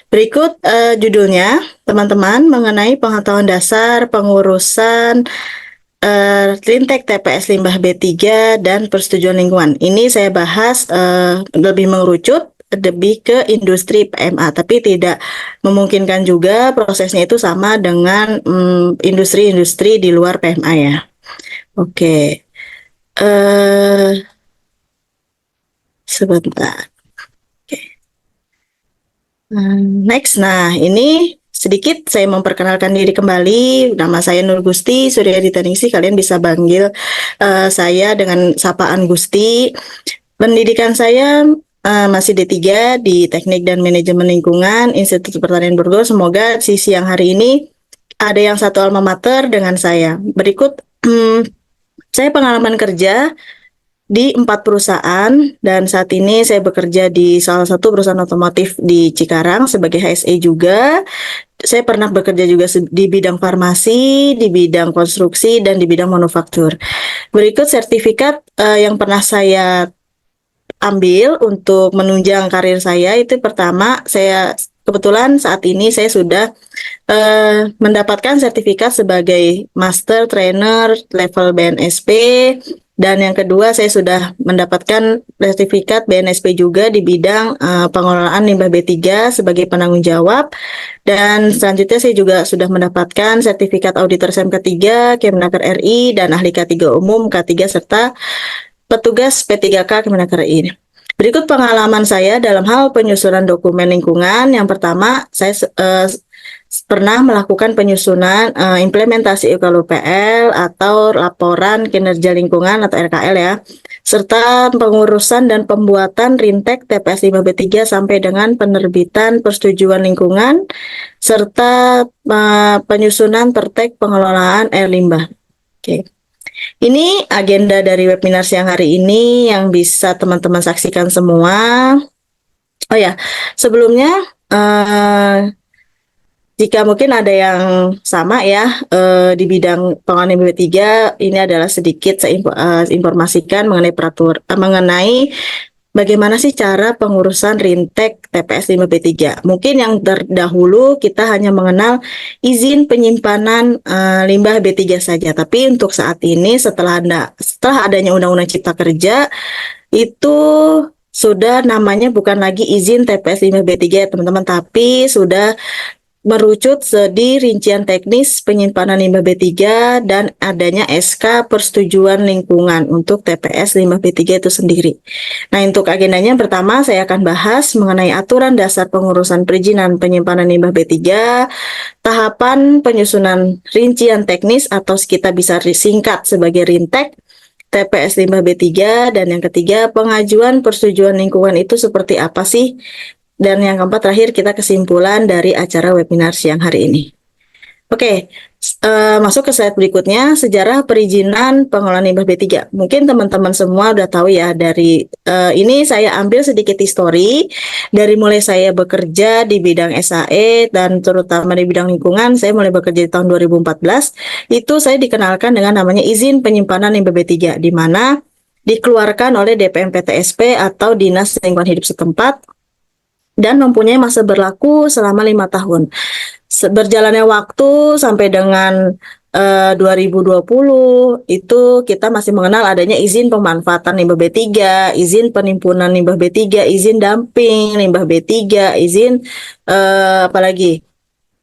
Berikut judulnya, teman-teman, mengenai pengetahuan dasar pengurusan Rintek TPS Limbah B3 dan persetujuan lingkungan. Ini saya bahas lebih mengerucut lebih ke industri PMA, tapi tidak memungkinkan juga prosesnya itu sama dengan industri-industri di luar PMA ya. Oke, sebentar. Next, nah ini sedikit saya memperkenalkan diri kembali. Nama saya Nur Gusti Suryadi Taningsih. Kalian bisa panggil saya dengan sapaan Gusti. Pendidikan saya masih D3 di Teknik dan Manajemen Lingkungan Institut Pertanian Bogor. Semoga di siang hari ini ada yang satu alma mater dengan saya. Berikut saya pengalaman kerja di 4 perusahaan, dan saat ini saya bekerja di salah satu perusahaan otomotif di Cikarang sebagai HSE juga. Saya pernah bekerja juga di bidang farmasi, di bidang konstruksi, dan di bidang manufaktur. Berikut sertifikat yang pernah saya ambil untuk menunjang karir saya. Itu pertama, saya kebetulan saat ini saya sudah mendapatkan sertifikat sebagai Master Trainer level BNSP. Dan yang kedua, saya sudah mendapatkan sertifikat BNSP juga di bidang pengelolaan limbah B3 sebagai penanggung jawab. Dan selanjutnya saya juga sudah mendapatkan sertifikat auditor SEM ketiga, Kemenaker RI, dan ahli K3 umum K3 serta petugas P3K Kemenaker RI. Berikut pengalaman saya dalam hal penyusunan dokumen lingkungan. Yang pertama, saya pernah melakukan penyusunan implementasi UKLUPL atau laporan kinerja lingkungan atau RKL ya, serta pengurusan dan pembuatan Rintek TPS 5B3 sampai dengan penerbitan persetujuan lingkungan, serta penyusunan tertek pengelolaan air limbah. Oke. Ini agenda dari webinar siang hari ini yang bisa teman-teman saksikan semua. Oh ya, sebelumnya jika mungkin ada yang sama ya di bidang pengelolaan limbah B3, ini adalah sedikit saya informasikan mengenai bagaimana sih cara pengurusan Rintek TPS 5B3. Mungkin yang terdahulu kita hanya mengenal izin penyimpanan limbah B3 saja, tapi untuk saat ini setelah adanya Undang-Undang Cipta Kerja itu sudah namanya bukan lagi izin TPS 5B3 ya teman-teman, tapi sudah merucut di rincian teknis penyimpanan limbah B3 dan adanya SK persetujuan lingkungan untuk TPS limbah B3 itu sendiri. Nah, untuk agendanya yang pertama saya akan bahas mengenai aturan dasar pengurusan perizinan penyimpanan limbah B3, tahapan penyusunan rincian teknis atau kita bisa singkat sebagai Rintek TPS limbah B3, dan yang ketiga pengajuan persetujuan lingkungan itu seperti apa sih? Dan yang keempat terakhir kita kesimpulan dari acara webinar siang hari ini. Oke, masuk ke slide berikutnya, sejarah perizinan pengelolaan limbah B3. Mungkin teman-teman semua udah tahu ya, dari ini saya ambil sedikit histori dari mulai saya bekerja di bidang SAE dan terutama di bidang lingkungan. Saya mulai bekerja di tahun 2014. Itu saya dikenalkan dengan namanya izin penyimpanan limbah B3, di mana dikeluarkan oleh DPM PTSP atau Dinas Lingkungan Hidup setempat dan mempunyai masa berlaku selama 5 tahun. Berjalannya waktu sampai dengan 2020 itu kita masih mengenal adanya izin pemanfaatan limbah B3, izin penimbunan limbah B3, izin dumping limbah B3, izin apalagi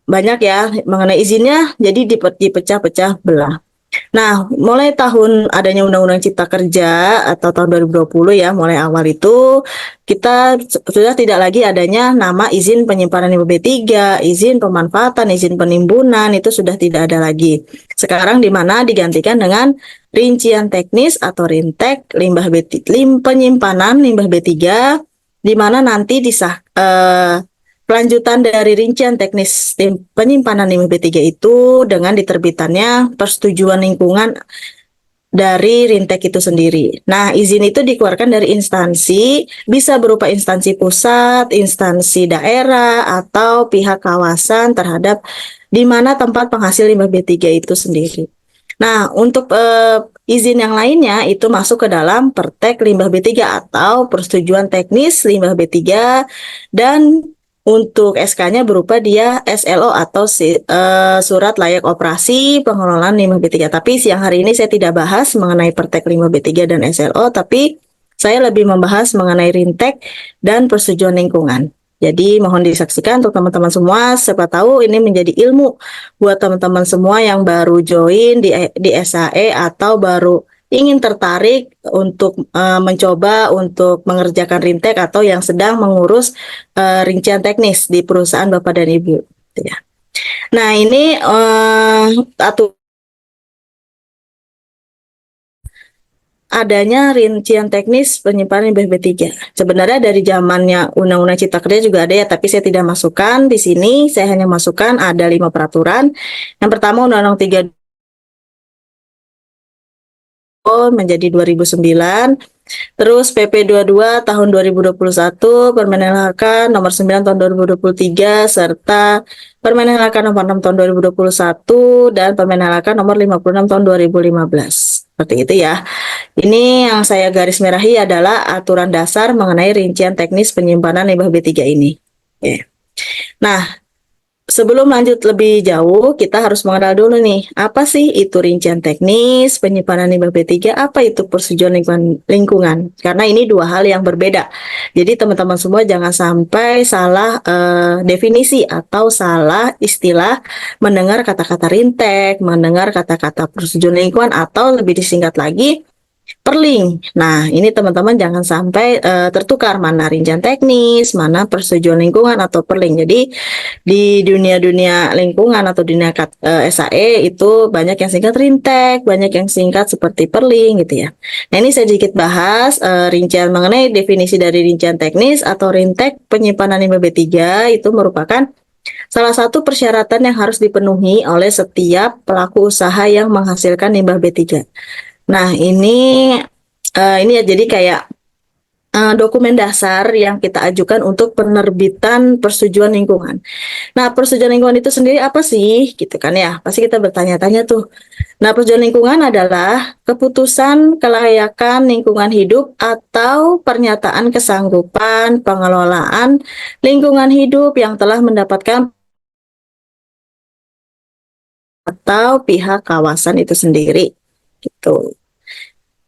banyak ya mengenai izinnya, jadi dipecah-pecah belah. Nah, mulai tahun adanya Undang-Undang Cipta Kerja atau tahun 2020 ya, mulai awal itu kita sudah tidak lagi adanya nama izin penyimpanan limbah B3, izin pemanfaatan, izin penimbunan, itu sudah tidak ada lagi. Sekarang di mana digantikan dengan rincian teknis atau Rintek limbah B3, penyimpanan limbah B3, di mana nanti kelanjutan dari rincian teknis penyimpanan limbah B3 itu dengan diterbitannya persetujuan lingkungan dari Rintek itu sendiri. Nah, izin itu dikeluarkan dari instansi, bisa berupa instansi pusat, instansi daerah, atau pihak kawasan terhadap di mana tempat penghasil limbah B3 itu sendiri. Nah, untuk izin yang lainnya itu masuk ke dalam Pertek limbah B3 atau persetujuan teknis limbah B3, dan Untuk SK-nya berupa dia SLO atau Surat Layak Operasi Pengelolaan Limbah B3. Tapi siang hari ini saya tidak bahas mengenai Pertek Limbah B3 dan SLO, tapi saya lebih membahas mengenai Rintek dan Persetujuan Lingkungan. Jadi mohon disaksikan untuk teman-teman semua, siapa tahu ini menjadi ilmu buat teman-teman semua yang baru join di SAE atau baru ingin tertarik untuk mencoba untuk mengerjakan Rintek atau yang sedang mengurus rincian teknis di perusahaan Bapak dan Ibu. Ya. Nah, ini adanya rincian teknis penyimpanan limbah B3. Sebenarnya dari zamannya Undang-Undang Cipta Kerja juga ada ya, tapi saya tidak masukkan di sini. Saya hanya masukkan ada 5 peraturan. Yang pertama Undang-Undang 3 menjadi 2009. Terus PP 22 tahun 2021, Permen LHK nomor 9 tahun 2023, serta Permen LHK nomor 6 tahun 2021 dan Permen LHK nomor 56 tahun 2015. Seperti itu ya. Ini yang saya garis merahi adalah aturan dasar mengenai rincian teknis penyimpanan limbah B3 ini. Oke. Nah, sebelum lanjut lebih jauh, kita harus mengenal dulu nih, apa sih itu rincian teknis penyimpanan limbah B3, apa itu persetujuan lingkungan. Karena ini dua hal yang berbeda. Jadi teman-teman semua jangan sampai salah definisi atau salah istilah mendengar kata-kata rintek, mendengar kata-kata persetujuan lingkungan, atau lebih disingkat lagi, Perling. Nah, ini teman-teman jangan sampai tertukar mana rincian teknis, mana persetujuan lingkungan atau perling. Jadi di dunia-dunia lingkungan atau dunia SAE itu banyak yang singkat rintek, banyak yang singkat seperti perling gitu ya. Nah, ini saya sedikit bahas rincian mengenai definisi dari rincian teknis atau rintek penyimpanan limbah B3 itu merupakan salah satu persyaratan yang harus dipenuhi oleh setiap pelaku usaha yang menghasilkan limbah B3. Nah, ini ya jadi kayak dokumen dasar yang kita ajukan untuk penerbitan persetujuan lingkungan. Nah, persetujuan lingkungan itu sendiri apa sih? Gitu kan ya. Pasti kita bertanya-tanya tuh. Nah, persetujuan lingkungan adalah keputusan kelayakan lingkungan hidup atau pernyataan kesanggupan pengelolaan lingkungan hidup yang telah mendapatkan atau pihak kawasan itu sendiri. Gitu.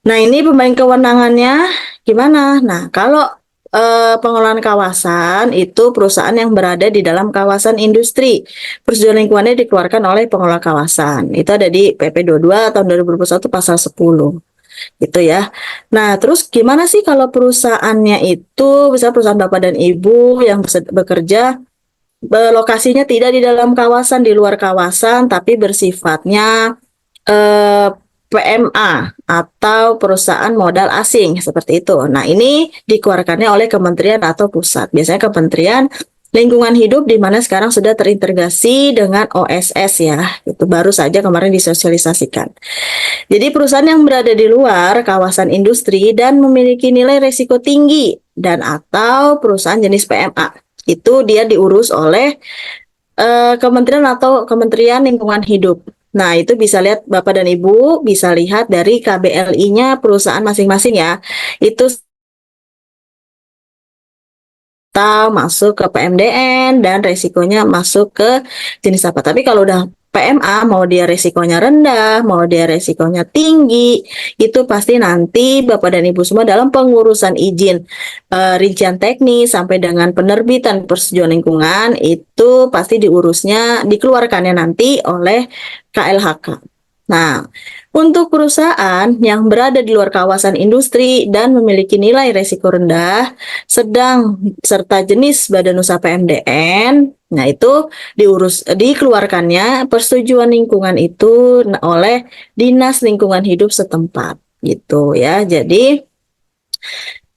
Nah, ini pembagian kewenangannya gimana? Nah, kalau pengelolaan kawasan itu perusahaan yang berada di dalam kawasan industri. Persetujuan lingkungannya dikeluarkan oleh pengelola kawasan. Itu ada di PP 22 tahun 2021 pasal 10. Gitu ya. Nah, terus gimana sih kalau perusahaannya itu, misalnya perusahaan Bapak dan Ibu yang bekerja lokasinya tidak di dalam kawasan, di luar kawasan, tapi bersifatnya PMA atau perusahaan modal asing seperti itu. Nah, ini dikeluarkannya oleh kementerian atau pusat. Biasanya Kementerian Lingkungan Hidup di mana sekarang sudah terintegrasi dengan OSS ya. Itu baru saja kemarin disosialisasikan. Jadi perusahaan yang berada di luar kawasan industri dan memiliki nilai risiko tinggi dan atau perusahaan jenis PMA. Itu dia diurus oleh kementerian atau Kementerian Lingkungan Hidup. Nah, itu bisa lihat Bapak dan Ibu, bisa lihat dari KBLI-nya perusahaan masing-masing ya. Itu masuk ke PMDN dan resikonya masuk ke jenis apa. Tapi kalau udah PMA, mau dia resikonya rendah, mau dia resikonya tinggi, itu pasti nanti Bapak dan Ibu semua dalam pengurusan izin rincian teknis sampai dengan penerbitan persetujuan lingkungan itu pasti dikeluarkannya nanti oleh KLHK. Nah, untuk perusahaan yang berada di luar kawasan industri dan memiliki nilai risiko rendah, sedang serta jenis badan usaha PMDN, nah itu dikeluarkannya persetujuan lingkungan itu oleh Dinas Lingkungan Hidup setempat, gitu ya. Jadi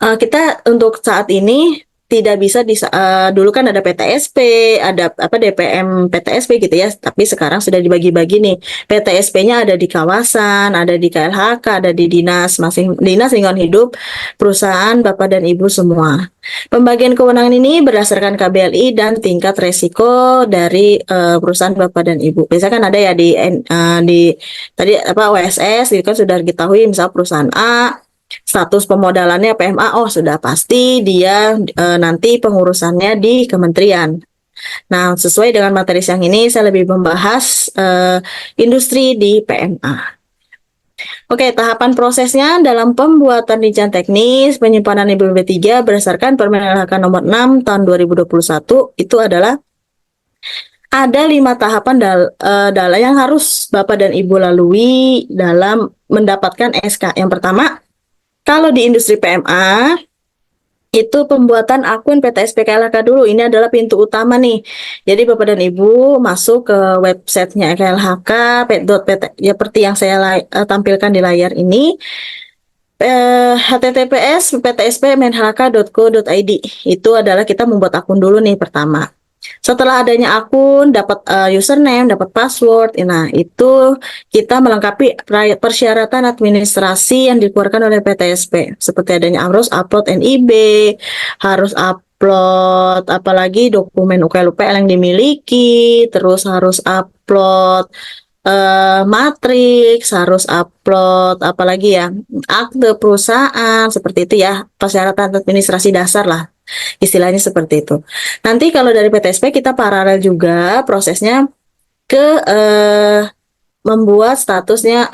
kita untuk saat ini tidak bisa dulu kan ada PTSP, ada DPM PTSP gitu ya, tapi sekarang sudah dibagi-bagi nih. PTSP-nya ada di kawasan, ada di KLHK, ada di Dinas Lingkungan Hidup perusahaan Bapak dan Ibu semua. Pembagian kewenangan ini berdasarkan KBLI dan tingkat resiko dari perusahaan Bapak dan Ibu. Biasanya kan ada ya di tadi OSS itu kan sudah diketahui, misal perusahaan A Status pemodalannya PMA, oh sudah pasti dia nanti pengurusannya di kementerian. Nah, sesuai dengan materi siang ini, saya lebih membahas industri di PMA. Oke, tahapan prosesnya dalam pembuatan rincian teknis penyimpanan IBB3 berdasarkan Permen LHK nomor 6 tahun 2021 itu adalah ada 5 tahapan yang harus Bapak dan Ibu lalui dalam mendapatkan SK. Yang pertama, kalau di industri PMA, itu pembuatan akun PTSP KLHK dulu. Ini adalah pintu utama nih. Jadi Bapak dan Ibu masuk ke websitenya KLHK, ya seperti yang saya tampilkan di layar ini. https ptsp.menhlk.co.id. Itu adalah kita membuat akun dulu nih pertama. Setelah adanya akun, dapat username, dapat password. Nah, itu kita melengkapi persyaratan administrasi yang dikeluarkan oleh PTSP. Seperti adanya harus upload NIB, harus upload apalagi dokumen UKL-UPL yang dimiliki, terus harus upload matriks, harus upload apalagi ya, akte perusahaan, seperti itu ya, persyaratan administrasi dasar lah. Istilahnya seperti itu. Nanti kalau dari PTSP kita paralel juga prosesnya ke membuat statusnya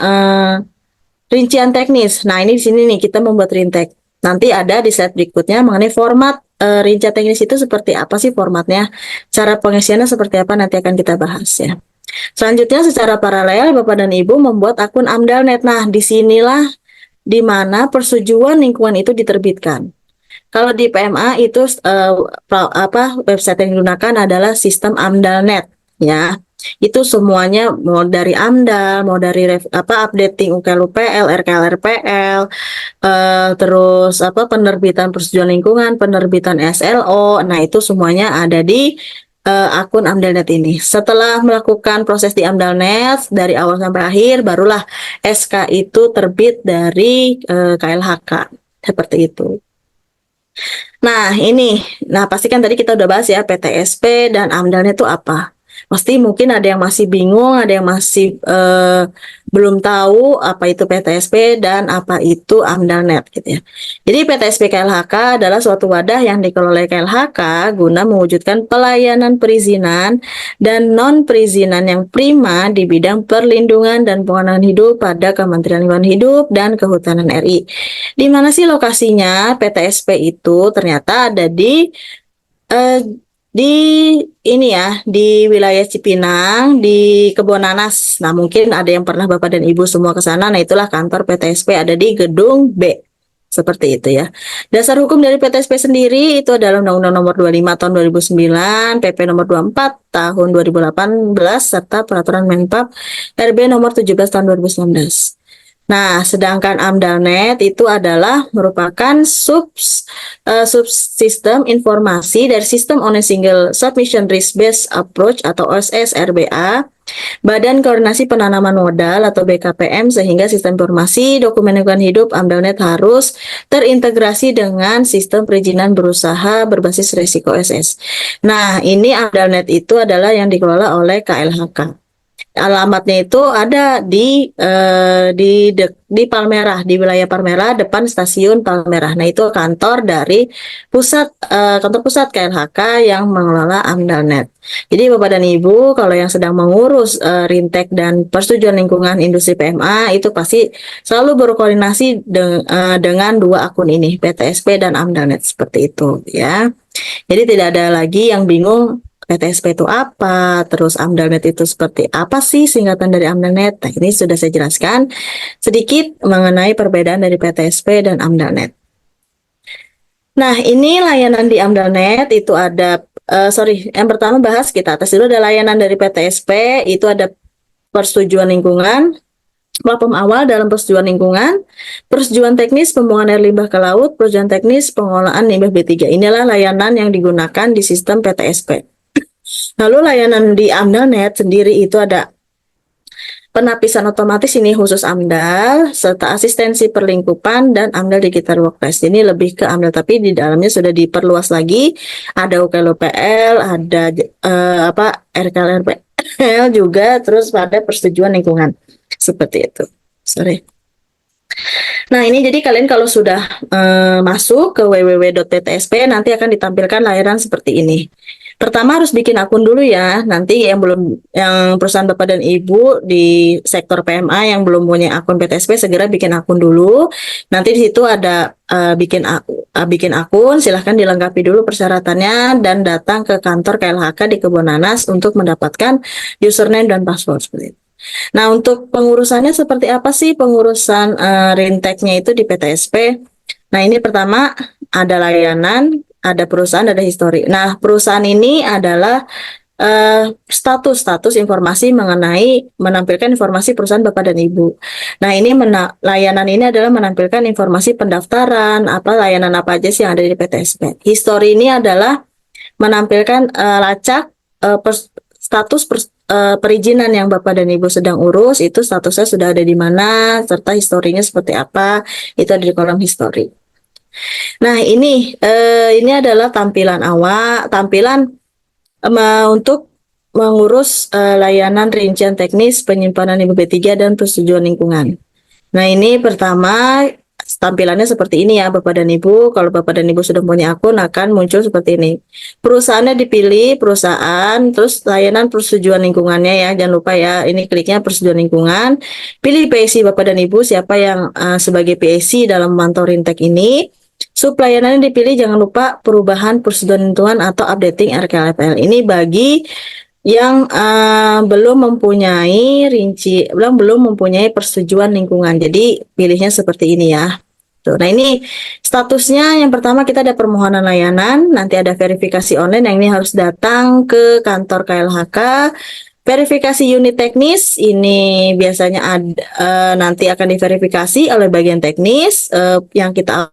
rincian teknis. Nah, ini di sini nih kita membuat rintek. Nanti ada di slide berikutnya mengenai format rincian teknis itu seperti apa sih formatnya. Cara pengisiannya seperti apa nanti akan kita bahas ya. Selanjutnya secara paralel Bapak dan Ibu membuat akun AMDALNet. Nah, disinilah di mana persetujuan lingkungan itu diterbitkan. Kalau di PMA itu website yang digunakan adalah sistem AMDALNet ya. Itu semuanya mau dari AMDAL, mau dari updating UKL-UPL, RKL-RPL, terus penerbitan persetujuan lingkungan, penerbitan SLO. Nah, itu semuanya ada di akun AMDALNet ini. Setelah melakukan proses di AMDALNet dari awal sampai akhir, barulah SK itu terbit dari KLHK. Seperti itu. Nah, pasti kan tadi kita udah bahas ya PTSP dan AMDALNet itu apa. Pasti mungkin ada yang masih bingung, ada yang masih belum tahu apa itu PTSP dan apa itu AMDALNet gitu ya. Jadi PTSP KLHK adalah suatu wadah yang dikelola oleh KLHK guna mewujudkan pelayanan perizinan dan non-perizinan yang prima di bidang perlindungan dan pengenalan hidup pada Kementerian Lingkungan Hidup dan Kehutanan RI. Di mana sih lokasinya PTSP itu? Ternyata ada di ini ya, di wilayah Cipinang, di Kebonanas. Nah, mungkin ada yang pernah Bapak dan Ibu semua ke sana. Nah, itulah kantor PTSP ada di gedung B. Seperti itu ya. Dasar hukum dari PTSP sendiri itu adalah Undang-Undang Nomor 25 tahun 2009, PP Nomor 24 tahun 2018 serta Peraturan Menpap RB Nomor 17 tahun 2019. Nah, sedangkan AMDALNet itu adalah merupakan subsistem informasi dari System on a Single Submission Risk Based Approach atau OSS RBA, Badan Koordinasi Penanaman Modal atau BKPM, sehingga sistem informasi dokumen lingkungan hidup AMDALNet harus terintegrasi dengan sistem perizinan berusaha berbasis risiko OSS. Nah, ini AMDALNet itu adalah yang dikelola oleh KLHK. Alamatnya itu ada di Palmerah, di wilayah Palmerah, depan stasiun Palmerah. Nah, itu kantor dari kantor pusat KLHK yang mengelola AMDALNet. Jadi Bapak dan Ibu kalau yang sedang mengurus rintek dan persetujuan lingkungan industri PMA itu pasti selalu berkoordinasi dengan dua akun ini, PTSP dan AMDALNet, seperti itu ya. Jadi tidak ada lagi yang bingung PTSP itu apa, terus AMDALNet itu seperti apa sih singkatan dari AMDALNet. Nah, ini sudah saya jelaskan sedikit mengenai perbedaan dari PTSP dan AMDALNet. Nah, ini layanan di AMDALNet itu ada, yang pertama bahas kita atas dulu, ada layanan dari PTSP, itu ada persetujuan lingkungan, platform awal dalam persetujuan lingkungan, persetujuan teknis pembuangan air limbah ke laut, persetujuan teknis pengolahan limbah B3. Inilah layanan yang digunakan di sistem PTSP. Lalu layanan di AMDALNet sendiri itu ada penapisan otomatis, ini khusus AMDAL, serta asistensi perlingkupan dan AMDAL Digital Workplace. Ini lebih ke AMDAL, tapi di dalamnya sudah diperluas lagi. Ada UKL-UPL, ada RKL-RPL juga, terus pada persetujuan lingkungan. Seperti itu. Sorry. Nah, ini jadi kalian kalau sudah masuk ke www.ptsp nanti akan ditampilkan layanan seperti ini. Pertama harus bikin akun dulu ya. Nanti yang perusahaan Bapak dan Ibu di sektor PMA yang belum punya akun PTSP segera bikin akun dulu. Nanti di situ ada bikin akun, silahkan dilengkapi dulu persyaratannya dan datang ke kantor KLHK di Kebonanas untuk mendapatkan username dan password seperti itu. Nah, untuk pengurusannya seperti apa sih pengurusan Rinteknya itu di PTSP? Nah, ini pertama ada layanan, ada perusahaan, ada histori. Nah, perusahaan ini adalah status informasi mengenai menampilkan informasi perusahaan Bapak dan Ibu. Nah, ini layanan ini adalah menampilkan informasi pendaftaran, layanan apa aja sih yang ada di PTSP. Histori ini adalah menampilkan lacak perizinan yang Bapak dan Ibu sedang urus, itu statusnya sudah ada di mana, serta historinya seperti apa, itu ada di kolom histori. Nah, ini adalah tampilan awal, untuk mengurus layanan rincian teknis penyimpanan limbah B3 dan persetujuan lingkungan. Nah, ini pertama tampilannya seperti ini ya Bapak dan Ibu. Kalau Bapak dan Ibu sudah punya akun akan muncul seperti ini. Perusahaannya dipilih, perusahaan, terus layanan persetujuan lingkungannya ya. Jangan lupa ya, ini kliknya persetujuan lingkungan. Pilih PSI Bapak dan Ibu, siapa yang sebagai PSI dalam memantau Rintek ini. Sublayanannya dipilih, jangan lupa perubahan persetujuan lingkungan atau updating RKLPL. Ini bagi yang belum mempunyai persetujuan lingkungan. Jadi pilihnya seperti ini ya. Tuh. Nah, ini statusnya yang pertama kita ada permohonan layanan, nanti ada verifikasi online yang ini harus datang ke kantor KLHK. Verifikasi unit teknis ini biasanya nanti akan diverifikasi oleh bagian teknis yang kita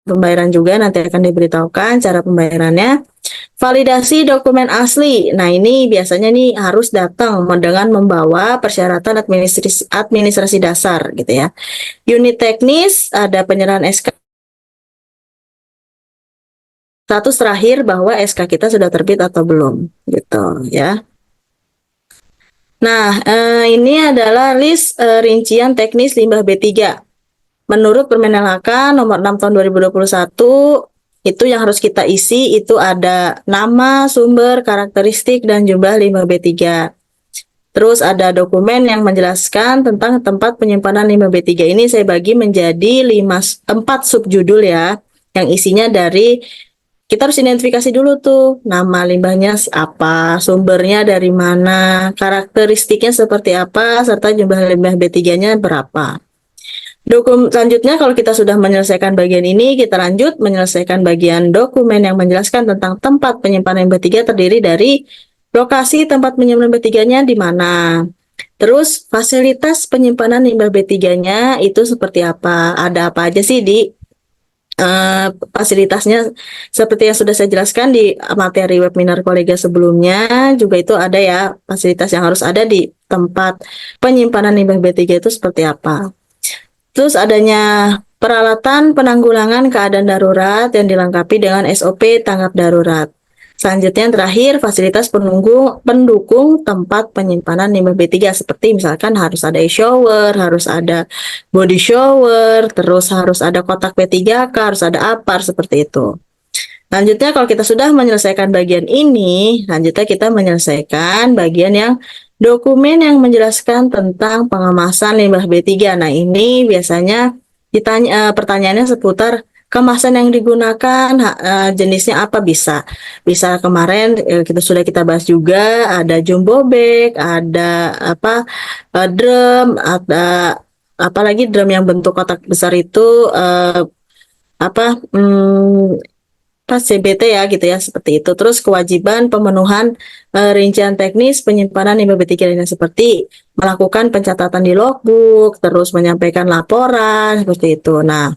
pembayaran juga nanti akan diberitahukan cara pembayarannya. Validasi dokumen asli. Nah, ini biasanya nih harus datang dengan membawa persyaratan administrasi dasar gitu ya. Unit teknis ada penyerahan SK. Status terakhir bahwa SK kita sudah terbit atau belum gitu ya. Nah, ini adalah list rincian teknis limbah B3. Menurut Permen LHK nomor 6 tahun 2021, itu yang harus kita isi itu ada nama, sumber, karakteristik, dan jumlah limbah B3. Terus ada dokumen yang menjelaskan tentang tempat penyimpanan limbah B3. Ini saya bagi menjadi 4 subjudul ya, yang isinya dari, kita harus identifikasi dulu tuh, nama limbahnya apa, sumbernya dari mana, karakteristiknya seperti apa, serta jumlah limbah B3-nya berapa. Selanjutnya kalau kita sudah menyelesaikan bagian ini, kita lanjut menyelesaikan bagian dokumen yang menjelaskan tentang tempat penyimpanan limbah B3 terdiri dari lokasi tempat penyimpanan limbah B3-nya di mana. Terus fasilitas penyimpanan limbah B3-nya itu seperti apa? Ada apa aja sih di fasilitasnya, seperti yang sudah saya jelaskan di materi webinar kolega sebelumnya, juga itu ada ya fasilitas yang harus ada di tempat penyimpanan limbah B3 itu seperti apa. Terus adanya peralatan penanggulangan keadaan darurat yang dilengkapi dengan SOP tanggap darurat. Selanjutnya yang terakhir, fasilitas pendukung tempat penyimpanan limbah B3 seperti misalkan harus ada shower, harus ada body shower, terus harus ada kotak P3K, harus ada APAR seperti itu. Selanjutnya kalau kita sudah menyelesaikan bagian ini, lanjutnya kita menyelesaikan bagian yang dokumen yang menjelaskan tentang pengemasan limbah B3. Nah, ini biasanya pertanyaannya seputar kemasan yang digunakan, jenisnya apa bisa kemarin kita bahas juga, ada jumbo bag, ada drum, ada apalagi drum yang bentuk kotak besar itu CBT ya gitu ya, seperti itu. Terus kewajiban pemenuhan rincian teknis penyimpanan limbah B3 lainnya seperti melakukan pencatatan di logbook, terus menyampaikan laporan seperti itu. Nah,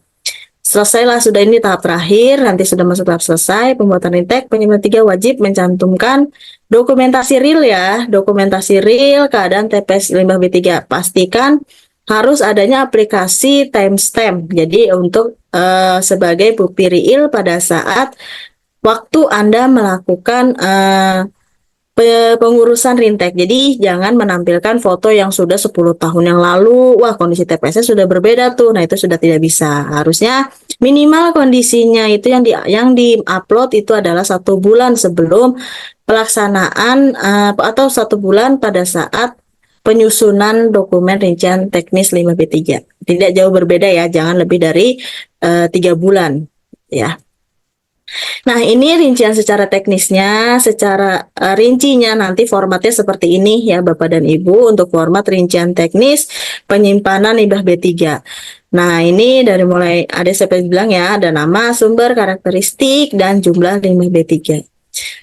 selesailah sudah ini tahap terakhir, nanti sudah masuk tahap selesai pembuatan Rintek, penyimpanan 3 wajib mencantumkan dokumentasi real ya, dokumentasi real keadaan TPS limbah B3. Pastikan harus adanya aplikasi timestamp. Jadi untuk sebagai bukti real pada saat waktu Anda melakukan pengurusan Rintek. Jadi jangan menampilkan foto yang sudah 10 tahun yang lalu. Wah, kondisi TPS-nya sudah berbeda tuh. Nah, itu sudah tidak bisa. Harusnya minimal kondisinya itu yang di-upload itu adalah 1 bulan sebelum pelaksanaan atau 1 bulan pada saat penyusunan dokumen rincian teknis 5B3. Tidak jauh berbeda ya, jangan lebih dari 3 bulan ya. Nah, ini rincian secara teknisnya, secara rincinya nanti formatnya seperti ini ya Bapak dan Ibu untuk format rincian teknis penyimpanan limbah B3. Nah, ini dari mulai ada seperti bilang ya, ada nama, sumber, karakteristik, dan jumlah limbah B3.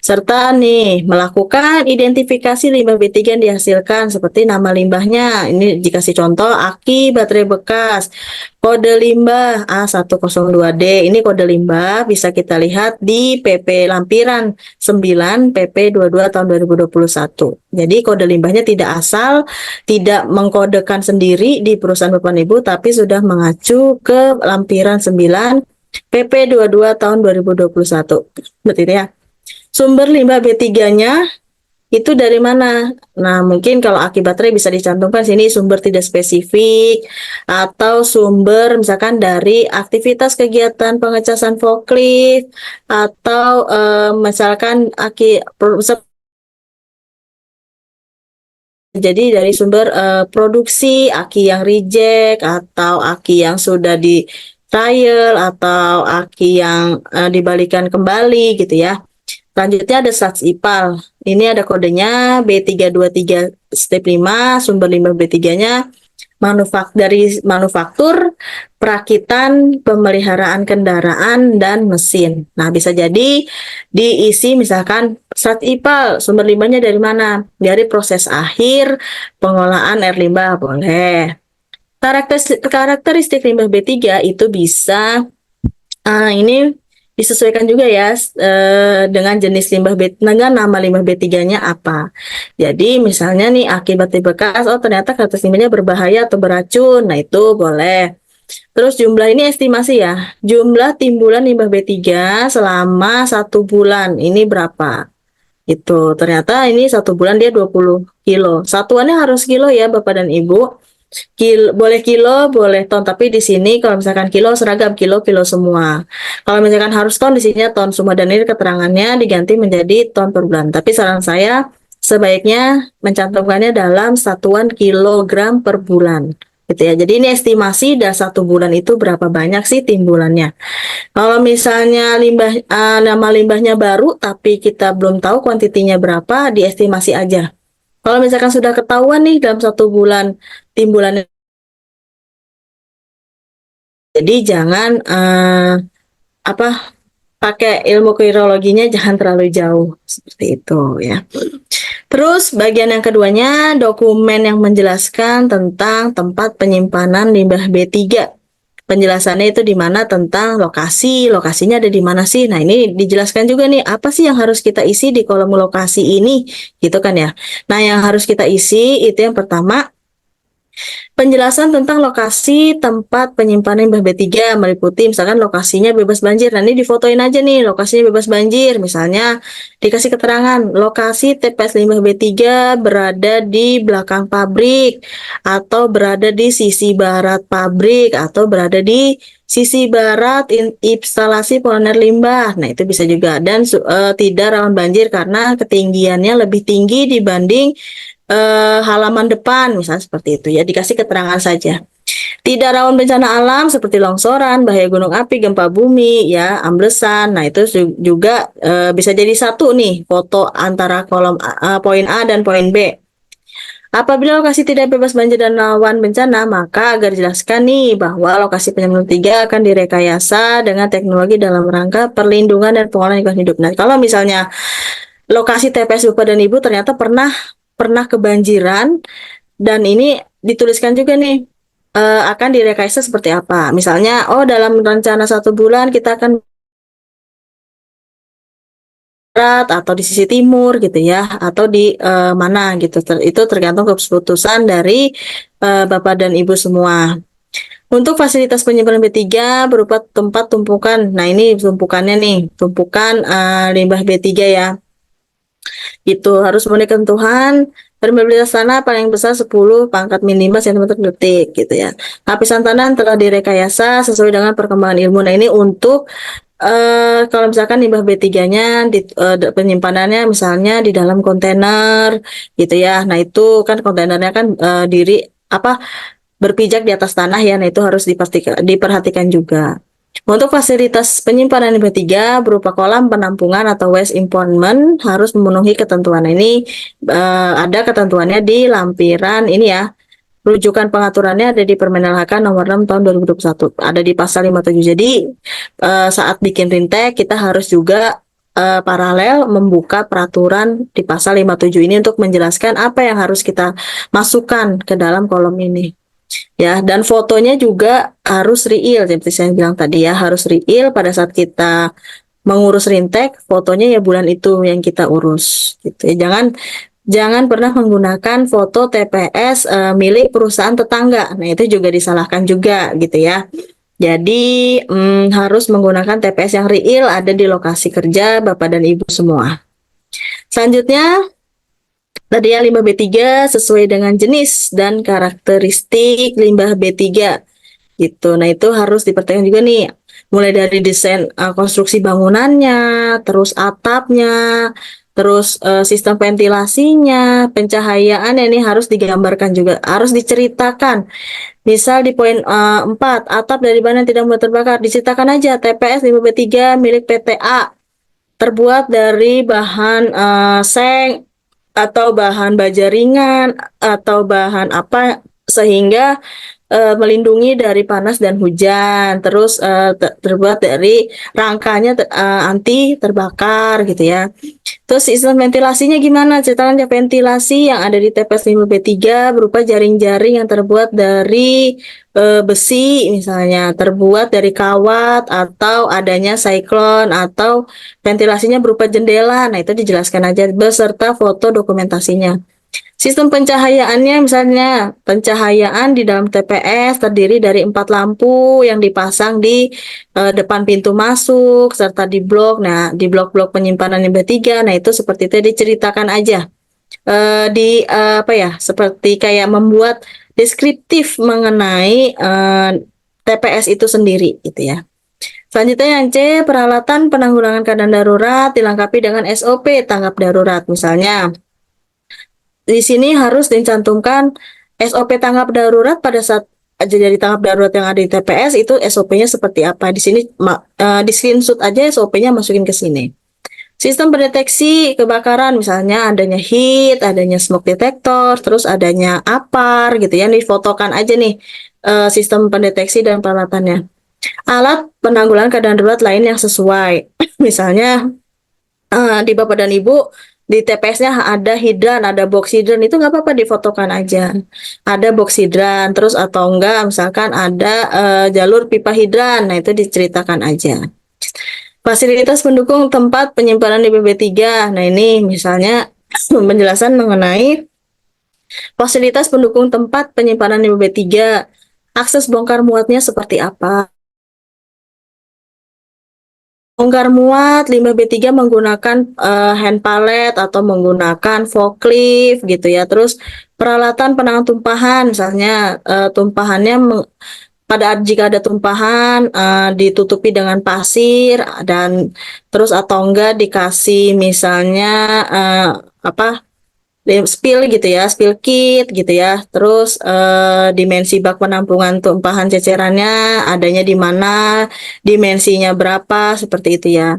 Serta nih melakukan identifikasi limbah B3 yang dihasilkan seperti nama limbahnya. Ini dikasih contoh aki baterai bekas. Kode limbah A102D. Ini kode limbah bisa kita lihat di PP Lampiran 9 PP 22 tahun 2021. Jadi kode limbahnya tidak asal, tidak mengkodekan sendiri di perusahaan Bapak Ibu, tapi sudah mengacu ke Lampiran 9 PP 22 tahun 2021. Berarti ya. Sumber limbah B3-nya itu dari mana? Nah, mungkin kalau aki baterai bisa dicantumkan sini sumber tidak spesifik atau sumber misalkan dari aktivitas kegiatan pengecasan forklift atau misalkan aki jadi dari sumber produksi aki yang reject atau aki yang sudah di trial atau aki yang dibalikan kembali gitu ya. Selanjutnya ada stats IPAL. Ini ada kodenya B323 step 5, sumber limbah B3-nya dari manufaktur, perakitan, pemeliharaan kendaraan, dan mesin. Nah, bisa jadi diisi misalkan stats IPAL, sumber limbahnya dari mana? Dari proses akhir pengolahan air limbah, boleh. Karakteristik limbah B3 itu bisa ini disesuaikan juga ya dengan jenis limbah dengan nama limbah B3-nya apa. Jadi misalnya nih akibat bekas, oh ternyata karakteristik limbahnya berbahaya atau beracun. Nah, itu boleh. Terus jumlah ini estimasi ya. Jumlah timbulan limbah B3 selama 1 bulan ini berapa? Itu ternyata ini 1 bulan dia 20 kilo. Satuannya harus kilo ya Bapak dan Ibu. Kilo, boleh ton, tapi di sini kalau misalkan kilo seragam kilo semua. Kalau misalkan harus ton, di sini ton semua dan ini keterangannya diganti menjadi ton per bulan. Tapi saran saya sebaiknya mencantumkannya dalam satuan kilogram per bulan. Gitu ya. Jadi ini estimasi dalam 1 bulan itu berapa banyak sih timbulannya. Kalau misalnya nama limbahnya baru tapi kita belum tahu kuantitinya berapa, diestimasi aja. Kalau misalkan sudah ketahuan nih dalam 1 bulan timbulannya, jadi jangan pakai ilmu virologinya jangan terlalu jauh seperti itu ya. Terus bagian yang keduanya dokumen yang menjelaskan tentang tempat penyimpanan limbah B3. Penjelasannya itu di mana tentang lokasinya ada di mana sih. Nah, ini dijelaskan juga nih apa sih yang harus kita isi di kolom lokasi ini gitu kan ya. Nah, yang harus kita isi itu yang pertama penjelasan tentang lokasi tempat penyimpanan limbah B3 meliputi misalkan lokasinya bebas banjir. Nah, ini difotoin aja nih lokasinya bebas banjir. Misalnya dikasih keterangan lokasi TPS limbah B3 berada di belakang pabrik atau berada di sisi barat pabrik atau berada di sisi barat instalasi pengolahan limbah. Nah, itu bisa juga dan tidak rawan banjir karena ketinggiannya lebih tinggi dibanding halaman depan, misalnya seperti itu ya, dikasih keterangan saja. Tidak rawan bencana alam seperti longsoran, bahaya gunung api, gempa bumi, ya, amblesan. Nah, itu juga bisa jadi satu nih foto antara kolom poin A dan poin B. Apabila lokasi tidak bebas banjir dan rawan bencana, maka agar jelaskan nih bahwa lokasi penyimpanan 3 akan direkayasa dengan teknologi dalam rangka perlindungan dan pengolahan lingkungan hidup. Nah, kalau misalnya lokasi TPS Bapak dan Ibu ternyata pernah kebanjiran dan ini dituliskan juga nih akan direkayasa seperti apa. Misalnya, oh dalam rencana 1 bulan kita akan barat atau di sisi timur gitu ya, atau di mana gitu. Itu tergantung keputusan dari Bapak dan Ibu semua. Untuk fasilitas penyimpanan B3 berupa tempat tumpukan. Nah, ini tumpukannya nih, tumpukan limbah B3 ya. Itu harus memenuhi ketentuan permeabilitas tanah paling besar 10 pangkat min 5 cm per detik gitu ya. Lapisan tanah telah direkayasa sesuai dengan perkembangan ilmu. Nah, ini untuk kalau misalkan limbah B3-nya penyimpanannya misalnya di dalam kontainer gitu ya. Nah, itu kan kontainernya kan diri apa berpijak di atas tanah ya. Nah, itu harus diperhatikan juga. Untuk fasilitas penyimpanan limbah 3 berupa kolam penampungan atau waste impoundment harus memenuhi ketentuan. Nah, ini ada ketentuannya di lampiran ini ya. Rujukan pengaturannya ada di Permen LHK nomor 6 tahun 2021. Ada di pasal 57. Jadi saat bikin rintek kita harus juga paralel membuka peraturan di pasal 57 ini untuk menjelaskan apa yang harus kita masukkan ke dalam kolom ini. Ya, dan fotonya juga harus real seperti saya bilang tadi ya, harus real pada saat kita mengurus rintek, fotonya ya bulan itu yang kita urus gitu ya. Jangan pernah menggunakan foto TPS milik perusahaan tetangga. Nah, itu juga disalahkan juga gitu ya. Jadi harus menggunakan TPS yang real ada di lokasi kerja Bapak dan Ibu semua. Selanjutnya, tadi ya limbah B3 sesuai dengan jenis dan karakteristik limbah B3 gitu. Nah, itu harus diperhatikan juga nih. Mulai dari desain konstruksi bangunannya, terus atapnya, terus sistem ventilasinya, pencahayaan ini harus digambarkan juga, harus diceritakan. Misal di poin 4, atap dari bahan yang tidak mudah terbakar, diceritakan aja TPS 5B3 milik PTA terbuat dari bahan seng atau bahan baja ringan atau bahan apa sehingga melindungi dari panas dan hujan. Terus terbuat dari rangkanya anti terbakar gitu ya. Terus sistem ventilasinya gimana? Ceritakan ventilasi yang ada di TPS 5B3 berupa jaring-jaring yang terbuat dari besi misalnya, terbuat dari kawat atau adanya siklon atau ventilasinya berupa jendela. Nah, itu dijelaskan aja beserta foto dokumentasinya. Sistem pencahayaannya misalnya pencahayaan di dalam TPS terdiri dari 4 lampu yang dipasang di depan pintu masuk serta di blok. Nah, di blok-blok penyimpanan limbah 3, nah itu seperti itu diceritakan aja. Apa ya? Seperti kayak membuat deskriptif mengenai TPS itu sendiri gitu ya. Selanjutnya yang C, peralatan penanggulangan keadaan darurat dilengkapi dengan SOP tanggap darurat. Misalnya di sini harus dicantumkan SOP tanggap darurat pada saat jadi tanggap darurat yang ada di TPS itu SOP-nya seperti apa. Di sini di screenshot aja SOP-nya masukin ke sini. Sistem pendeteksi kebakaran misalnya adanya heat, adanya smoke detector, terus adanya APAR gitu ya. Difotokan aja nih sistem pendeteksi dan peralatannya. Alat penanggulangan keadaan darurat lain yang sesuai. Misalnya di Bapak dan Ibu di TPS-nya ada hidran, ada box hidran, itu nggak apa-apa difotokan aja. Ada box hidran, terus atau enggak misalkan ada jalur pipa hidran, nah itu diceritakan aja. Fasilitas pendukung tempat penyimpanan di BB3, nah ini misalnya penjelasan mengenai fasilitas pendukung tempat penyimpanan di BB3, akses bongkar muatnya seperti apa. Bongkar muat limbah B3 menggunakan hand pallet atau menggunakan forklift gitu ya. Terus peralatan penanganan tumpahan misalnya tumpahannya pada jika ada tumpahan ditutupi dengan pasir dan terus atau enggak dikasih misalnya apa spill gitu ya, spill kit gitu ya. Terus dimensi bak penampungan tumpahan cecerannya adanya di mana, dimensinya berapa, seperti itu ya.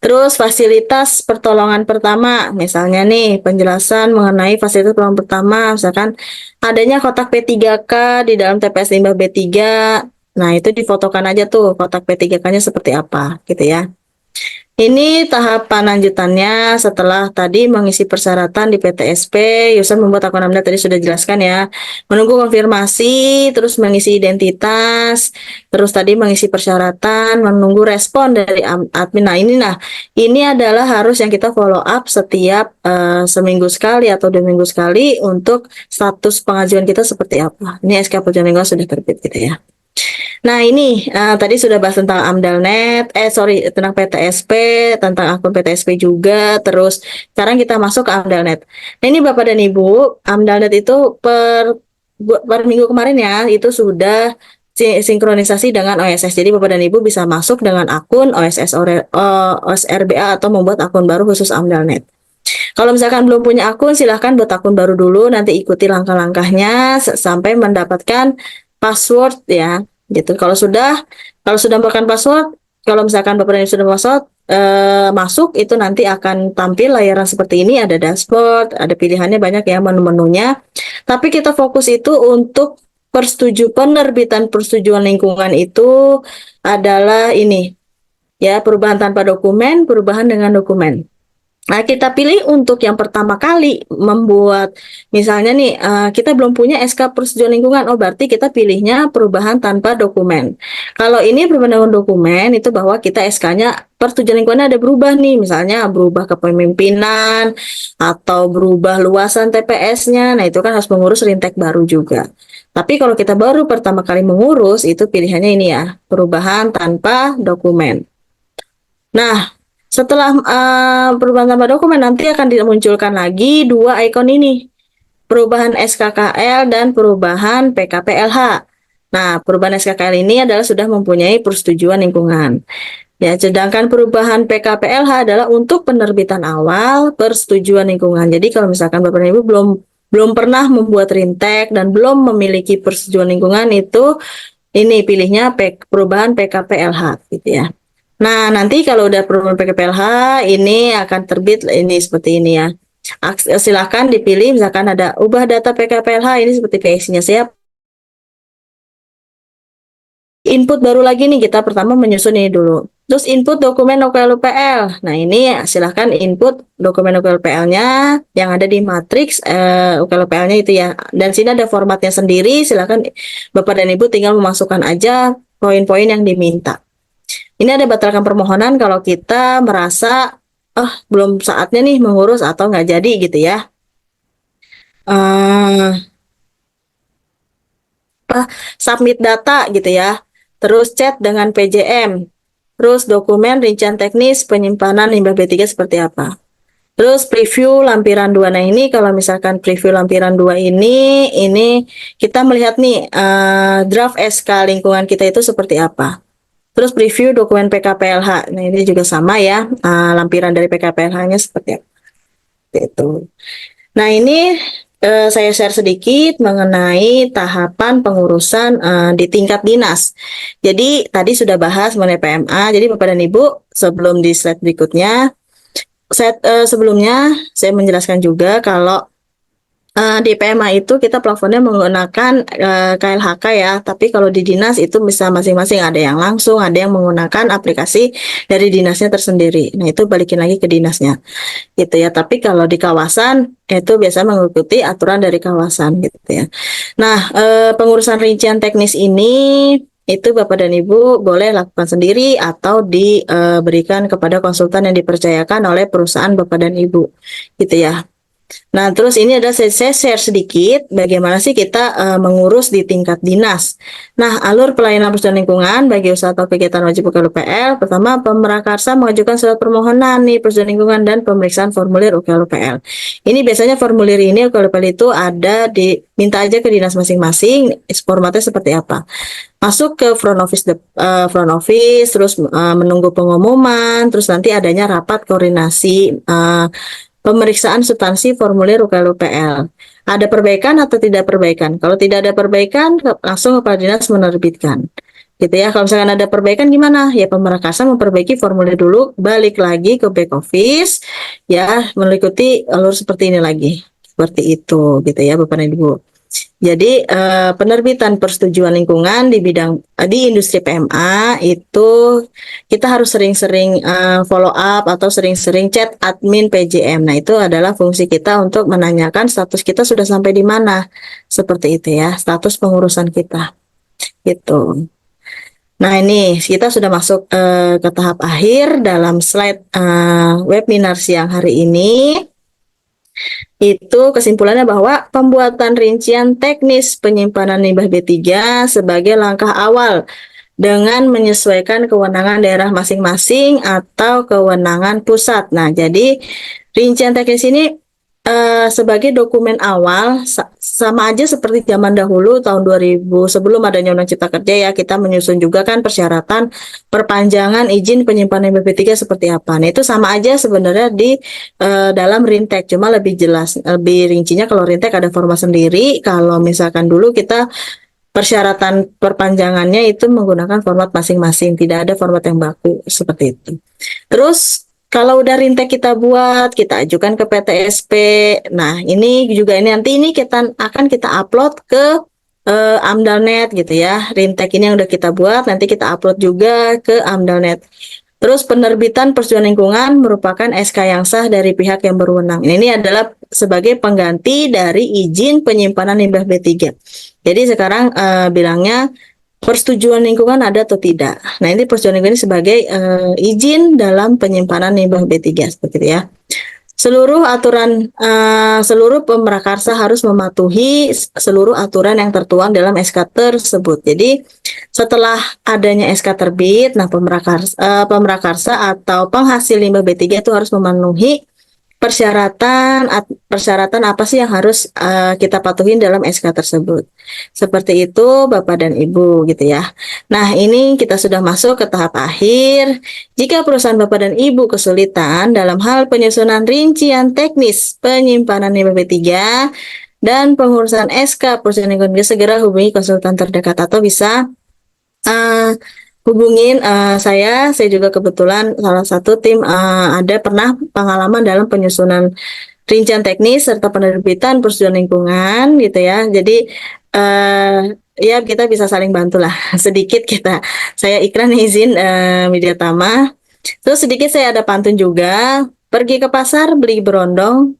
Terus fasilitas pertolongan pertama, misalnya nih penjelasan mengenai fasilitas pertolongan pertama, misalkan adanya kotak P3K di dalam TPS limbah B3. Nah, itu difotokan aja tuh kotak P3K-nya seperti apa gitu ya. Ini tahapan lanjutannya setelah tadi mengisi persyaratan di PTSP, user membuat akun Amda tadi sudah jelaskan ya. Menunggu konfirmasi, terus mengisi identitas, terus tadi mengisi persyaratan, menunggu respon dari admin. Ini adalah harus yang kita follow up setiap seminggu sekali atau 2 minggu sekali untuk status pengajuan kita seperti apa. Ini SK perjanjian lingkungan sudah terbit gitu ya. Nah, ini tadi sudah bahas tentang AmDalNet, tentang PTSP, tentang akun PTSP juga. Terus sekarang kita masuk ke AmDalNet. Nah, ini Bapak dan Ibu, AmDalNet itu per minggu kemarin ya, itu sudah sinkronisasi dengan OSS. Jadi Bapak dan Ibu bisa masuk dengan akun OSRBA atau membuat akun baru khusus AmDalNet. Kalau misalkan belum punya akun, silahkan buat akun baru dulu, nanti ikuti langkah-langkahnya sampai mendapatkan password ya, gitu. Kalau sudah mendapatkan password, kalau misalkan Bapak dan Ibu sudah password, masuk itu nanti akan tampil layaran seperti ini, ada dashboard, ada pilihannya banyak ya menu-menunya. Tapi kita fokus itu untuk penerbitan persetujuan lingkungan itu adalah ini ya, perubahan tanpa dokumen, perubahan dengan dokumen. Nah, kita pilih untuk yang pertama kali membuat, misalnya nih, kita belum punya SK persetujuan lingkungan, oh berarti kita pilihnya perubahan tanpa dokumen. Kalau ini perubahan dengan dokumen, itu bahwa kita SK-nya, persetujuan lingkungannya ada berubah nih, misalnya berubah kepemimpinan, atau berubah luasan TPS-nya, nah itu kan harus mengurus Rintek baru juga. Tapi kalau kita baru pertama kali mengurus, itu pilihannya ini ya, perubahan tanpa dokumen. Nah, setelah perubahan tanpa dokumen nanti akan dimunculkan lagi dua ikon ini, perubahan SKKL dan perubahan PKPLH. Nah, perubahan SKKL ini adalah sudah mempunyai persetujuan lingkungan. Ya, sedangkan perubahan PKPLH adalah untuk penerbitan awal persetujuan lingkungan. Jadi kalau misalkan Bapak dan Ibu belum pernah membuat Rintek dan belum memiliki persetujuan lingkungan, itu ini pilihnya perubahan PKPLH gitu ya. Nah, nanti kalau udah perubahan PKPLH ini akan terbit ini seperti ini ya. Silahkan dipilih, misalkan ada ubah data PKPLH ini seperti PX-nya saya. Input baru lagi nih, kita pertama menyusun ini dulu. Terus input dokumen OKLUPL. Nah, ini silahkan input dokumen OKLUPL-nya yang ada di matriks OKLUPL-nya itu ya. Dan sini ada formatnya sendiri, silahkan Bapak dan Ibu tinggal memasukkan aja poin-poin yang diminta. Ini ada batalkan permohonan kalau kita merasa belum saatnya nih mengurus atau nggak jadi gitu ya. Submit data gitu ya. Terus chat dengan PJM. Terus dokumen rincian teknis penyimpanan limbah B3 seperti apa. Terus preview lampiran 2. Nah, ini kalau misalkan preview lampiran 2 ini kita melihat nih draft SK lingkungan kita itu seperti apa. Terus preview dokumen PKPLH. Nah, ini juga sama ya, lampiran dari PKPLH-nya seperti apa. Itu. Nah, ini saya share sedikit mengenai tahapan pengurusan di tingkat dinas. Jadi, tadi sudah bahas mengenai PMA. Jadi, Bapak dan Ibu, sebelum di slide berikutnya, sebelumnya saya menjelaskan juga kalau di PMA itu kita plafonnya menggunakan KLHK ya, tapi kalau di dinas itu bisa masing-masing, ada yang langsung, ada yang menggunakan aplikasi dari dinasnya tersendiri. Nah, itu balikin lagi ke dinasnya gitu ya. Tapi kalau di kawasan itu biasa mengikuti aturan dari kawasan gitu ya. Nah, pengurusan rincian teknis ini itu Bapak dan Ibu boleh lakukan sendiri atau diberikan kepada konsultan yang dipercayakan oleh perusahaan Bapak dan Ibu gitu ya. Nah, terus ini ada saya share sedikit bagaimana sih kita mengurus di tingkat dinas. Nah, alur pelayanan persetujuan lingkungan bagi usaha atau kegiatan wajib UKLUPL, pertama pemrakarsa mengajukan surat permohonan nih persetujuan lingkungan dan pemeriksaan formulir UKLUPL. Ini biasanya formulir ini UKLUPL itu ada minta aja ke dinas masing-masing, formatnya seperti apa. Masuk ke front office, terus menunggu pengumuman, terus nanti adanya rapat koordinasi pemeriksaan substansi formulir UKLUPL. Ada perbaikan atau tidak perbaikan? Kalau tidak ada perbaikan, langsung kepala dinas menerbitkan. Gitu ya. Kalau misalkan ada perbaikan gimana? Ya pemrakarsa memperbaiki formulir dulu, balik lagi ke back office, ya mengikuti alur seperti ini lagi. Seperti itu, gitu ya Bapak dan Ibu. Jadi penerbitan persetujuan lingkungan di industri PMA itu kita harus sering-sering follow up atau sering-sering chat admin PJM. Nah, itu adalah fungsi kita untuk menanyakan status kita sudah sampai di mana. Seperti itu ya, status pengurusan kita. Gitu. Nah, ini kita sudah masuk ke tahap akhir dalam slide webinar siang hari ini. Itu kesimpulannya bahwa pembuatan rincian teknis penyimpanan limbah B3 sebagai langkah awal dengan menyesuaikan kewenangan daerah masing-masing atau kewenangan pusat. Nah, jadi rincian teknis ini sebagai dokumen awal sama aja seperti zaman dahulu tahun 2000 sebelum adanya Undang Cipta Kerja ya, kita menyusun juga kan persyaratan perpanjangan izin penyimpanan BP3 seperti apa. Nah, itu sama aja sebenarnya di dalam Rintek, cuma lebih jelas, lebih rincinya kalau Rintek ada format sendiri, kalau misalkan dulu kita persyaratan perpanjangannya itu menggunakan format masing-masing, tidak ada format yang baku seperti itu. Terus kalau udah Rintek kita buat, kita ajukan ke PTSP. Nah, ini juga nanti kita akan kita upload ke AMDALNet gitu ya. Rintek ini yang udah kita buat, nanti kita upload juga ke AMDALNet. Terus penerbitan persetujuan lingkungan merupakan SK yang sah dari pihak yang berwenang. Ini adalah sebagai pengganti dari izin penyimpanan limbah B3. Jadi sekarang bilangnya persetujuan lingkungan ada atau tidak. Nah, ini persetujuan lingkungan ini sebagai izin dalam penyimpanan limbah B3 seperti itu ya. Seluruh pemrakarsa harus mematuhi seluruh aturan yang tertuang dalam SK tersebut. Jadi setelah adanya SK terbit, nah pemrakarsa atau penghasil limbah B3 itu harus memenuhi persyaratan apa sih yang harus kita patuhin dalam SK tersebut. Seperti itu Bapak dan Ibu gitu ya. Nah, ini kita sudah masuk ke tahap akhir. Jika perusahaan Bapak dan Ibu kesulitan dalam hal penyusunan rincian teknis penyimpanan limbah B3 dan pengurusan SK perusahaan lingkungan, segera hubungi konsultan terdekat atau bisa hubungin saya juga kebetulan salah satu tim ada pernah pengalaman dalam penyusunan rincian teknis serta penerbitan persetujuan lingkungan gitu ya. Jadi ya kita bisa saling bantu lah. Sedikit saya iklan izin Media Tama. Terus sedikit saya ada pantun juga. Pergi ke pasar beli berondong,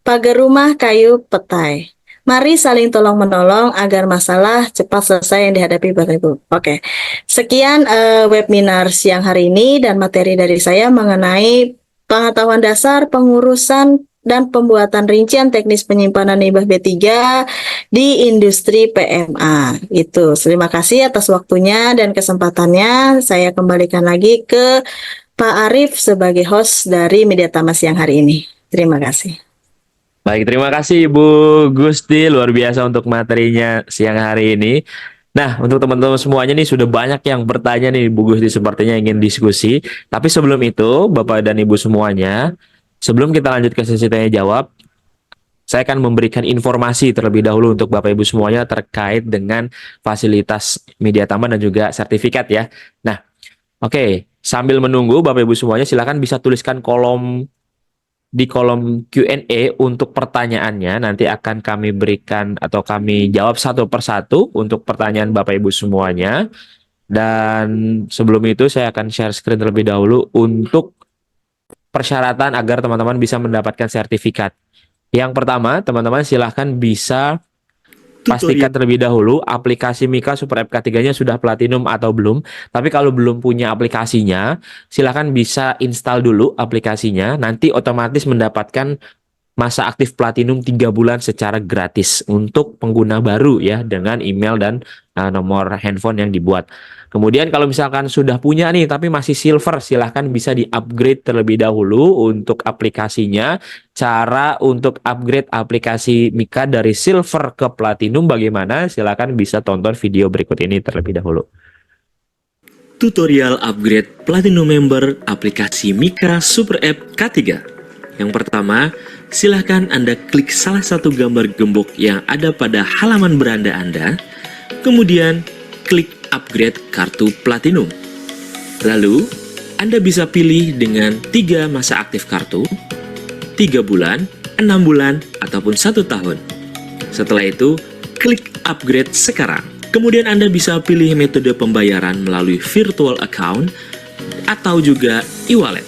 pagar rumah kayu petai. Mari saling tolong menolong agar masalah cepat selesai yang dihadapi Bapak Ibu. Oke, sekian webinar siang hari ini dan materi dari saya mengenai pengetahuan dasar pengurusan dan pembuatan rincian teknis penyimpanan limbah B3 di industri PMA. Itu. Terima kasih atas waktunya dan kesempatannya. Saya kembalikan lagi ke Pak Arief sebagai host dari Media Tama siang hari ini. Terima kasih. Baik, terima kasih Ibu Gusti, luar biasa untuk materinya siang hari ini. Nah, untuk teman-teman semuanya nih sudah banyak yang bertanya nih Bu Gusti, sepertinya ingin diskusi. Tapi sebelum itu, Bapak dan Ibu semuanya, sebelum kita lanjut ke sesi tanya jawab, saya akan memberikan informasi terlebih dahulu untuk Bapak Ibu semuanya terkait dengan fasilitas Media Tama dan juga sertifikat ya. Nah, oke, sambil menunggu Bapak Ibu semuanya silakan bisa tuliskan di kolom Q&A untuk pertanyaannya. Nanti akan kami berikan atau kami jawab satu persatu untuk pertanyaan Bapak Ibu semuanya. Dan sebelum itu saya akan share screen terlebih dahulu untuk persyaratan agar teman-teman bisa mendapatkan sertifikat. Yang pertama, teman-teman silahkan bisa pastikan terlebih dahulu aplikasi Mika Super App K3-nya sudah platinum atau belum. Tapi kalau belum punya aplikasinya, silahkan bisa install dulu aplikasinya. Nanti otomatis mendapatkan masa aktif platinum 3 bulan secara gratis untuk pengguna baru ya, dengan email dan nomor handphone yang dibuat. Kemudian kalau misalkan sudah punya nih tapi masih silver, silahkan bisa di-upgrade terlebih dahulu untuk aplikasinya. Cara untuk upgrade aplikasi Mika dari silver ke platinum bagaimana? Silahkan bisa tonton video berikut ini terlebih dahulu. Tutorial upgrade Platinum Member aplikasi Mika Super App K3. Yang pertama, silahkan Anda klik salah satu gambar gembok yang ada pada halaman beranda Anda, kemudian klik upgrade kartu Platinum. Lalu, Anda bisa pilih dengan 3 masa aktif kartu, 3 bulan, 6 bulan, ataupun 1 tahun. Setelah itu, klik upgrade sekarang. Kemudian Anda bisa pilih metode pembayaran melalui virtual account atau juga e-wallet.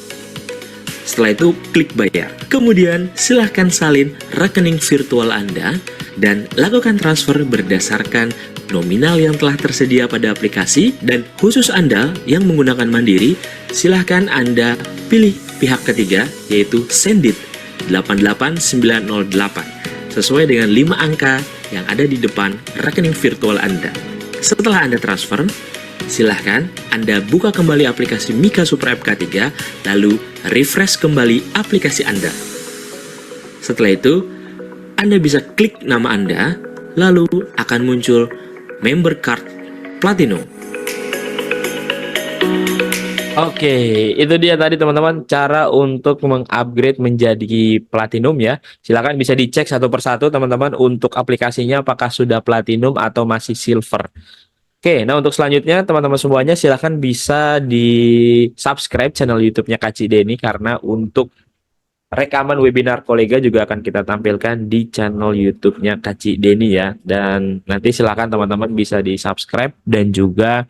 Setelah itu, klik bayar. Kemudian, silahkan salin rekening virtual Anda dan lakukan transfer berdasarkan nominal yang telah tersedia pada aplikasi. Dan khusus Anda yang menggunakan Mandiri, silahkan Anda pilih pihak ketiga, yaitu Sendit. 88908 sesuai dengan 5 angka yang ada di depan rekening virtual Anda. Setelah Anda transfer, silahkan Anda buka kembali aplikasi Mika Super App K3, lalu refresh kembali aplikasi Anda. Setelah itu, Anda bisa klik nama Anda, lalu akan muncul member card Platinum. Oke, itu dia tadi teman-teman cara untuk mengupgrade menjadi platinum ya. Silakan bisa dicek satu persatu teman-teman untuk aplikasinya apakah sudah platinum atau masih silver. Oke, nah untuk selanjutnya teman-teman semuanya silakan bisa di subscribe channel YouTube-nya Kak Cideni karena untuk rekaman webinar kolega juga akan kita tampilkan di channel YouTube-nya Kak Cideni ya. Dan nanti silakan teman-teman bisa di subscribe dan juga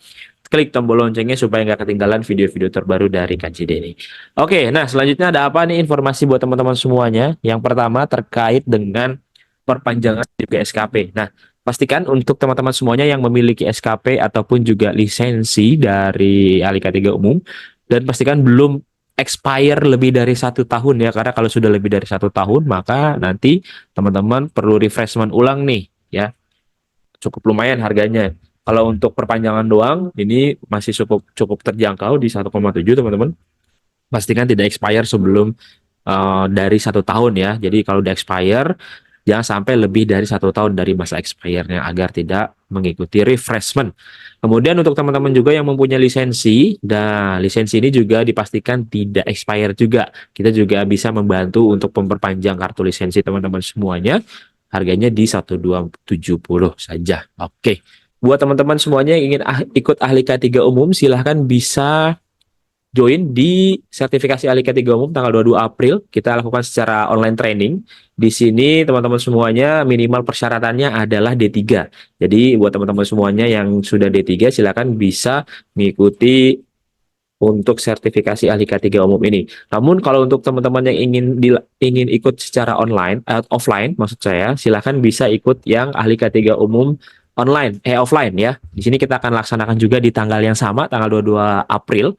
klik tombol loncengnya supaya nggak ketinggalan video-video terbaru dari Kak Cideni. Oke, nah selanjutnya ada apa nih informasi buat teman-teman semuanya? Yang pertama terkait dengan perpanjangan juga SKP. Nah, pastikan untuk teman-teman semuanya yang memiliki SKP ataupun juga lisensi dari Alika 3 umum dan pastikan belum expire lebih dari 1 tahun ya, karena kalau sudah lebih dari 1 tahun maka nanti teman-teman perlu refreshment ulang nih ya. Cukup lumayan harganya. Kalau untuk perpanjangan doang, ini masih cukup terjangkau di 1,7 teman-teman. Pastikan tidak expire sebelum dari 1 tahun ya. Jadi kalau udah expire, jangan sampai lebih dari 1 tahun dari masa expire-nya agar tidak mengikuti refreshment. Kemudian untuk teman-teman juga yang mempunyai lisensi, nah lisensi ini juga dipastikan tidak expire juga. Kita juga bisa membantu untuk memperpanjang kartu lisensi teman-teman semuanya. Harganya di 1.270 saja. Oke. Buat teman-teman semuanya yang ingin ikut Alika 3 umum, silahkan bisa join di sertifikasi Alika 3 umum tanggal 22 April. Kita lakukan secara online training. Di sini teman-teman semuanya minimal persyaratannya adalah D3. Jadi buat teman-teman semuanya yang sudah D3 silahkan bisa mengikuti untuk sertifikasi Alika 3 umum ini. Namun kalau untuk teman-teman yang ingin ikut secara offline maksud saya, silahkan bisa ikut yang Alika 3 umum offline ya. Di sini kita akan laksanakan juga di tanggal yang sama, tanggal 22 April.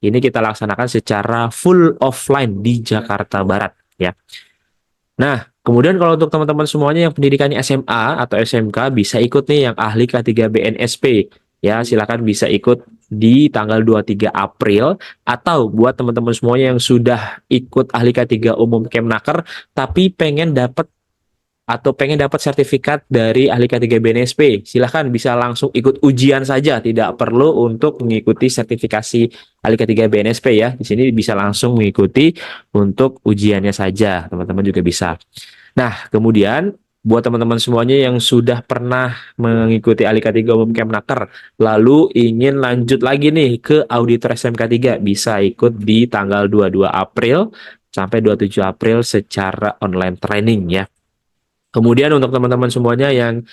Ini kita laksanakan secara full offline di Jakarta Barat ya. Nah, kemudian kalau untuk teman-teman semuanya yang pendidikannya SMA atau SMK bisa ikut nih yang ahli K3 BNSP. Ya, silakan bisa ikut di tanggal 23 April atau buat teman-teman semuanya yang sudah ikut ahli K3 umum Kemnaker tapi pengen dapat sertifikat dari ahli K3 BNSP, silahkan bisa langsung ikut ujian saja, tidak perlu untuk mengikuti sertifikasi ahli K3 BNSP ya. Di sini bisa langsung mengikuti untuk ujiannya saja, teman-teman juga bisa. Nah, kemudian buat teman-teman semuanya yang sudah pernah mengikuti ahli K3 umum Kemnaker, lalu ingin lanjut lagi nih ke auditor SMK 3, bisa ikut di tanggal 22 April sampai 27 April secara online training ya. Kemudian untuk teman-teman semuanya yang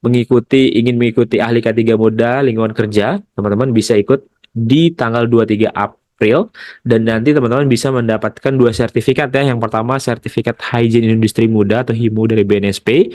ingin mengikuti ahli K3 Muda lingkungan kerja, teman-teman bisa ikut di tanggal 23 April dan nanti teman-teman bisa mendapatkan 2 sertifikat ya. Yang pertama sertifikat Hygiene Industri Muda atau HIMU dari BNSP.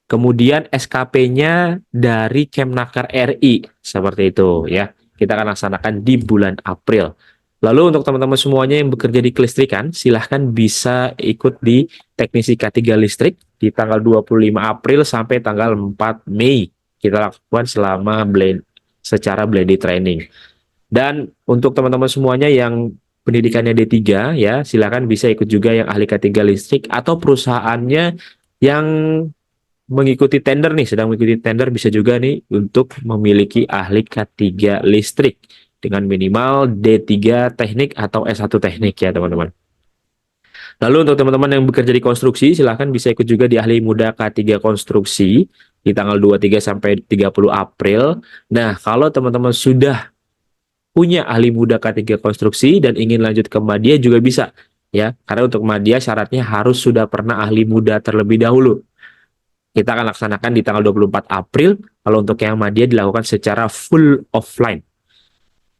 Kemudian SKP-nya dari Kemnaker RI seperti itu ya. Kita akan laksanakan di bulan April. Lalu untuk teman-teman semuanya yang bekerja di kelistrikan, silahkan bisa ikut di teknisi K3 listrik di tanggal 25 April sampai tanggal 4 Mei. Kita lakukan selama secara blended training. Dan untuk teman-teman semuanya yang pendidikannya D3 ya, silahkan bisa ikut juga yang ahli K3 listrik atau perusahaannya yang mengikuti tender nih, sedang mengikuti tender bisa juga nih untuk memiliki ahli K3 listrik dengan minimal D3 teknik atau S1 teknik ya teman-teman. Lalu untuk teman-teman yang bekerja di konstruksi, silahkan bisa ikut juga di ahli muda K3 konstruksi di tanggal 23 sampai 30 April. Nah, kalau teman-teman sudah punya ahli muda K3 konstruksi dan ingin lanjut ke Madya juga bisa ya. Karena untuk Madya syaratnya harus sudah pernah ahli muda terlebih dahulu. Kita akan laksanakan di tanggal 24 April. Kalau untuk yang Madya dilakukan secara full offline.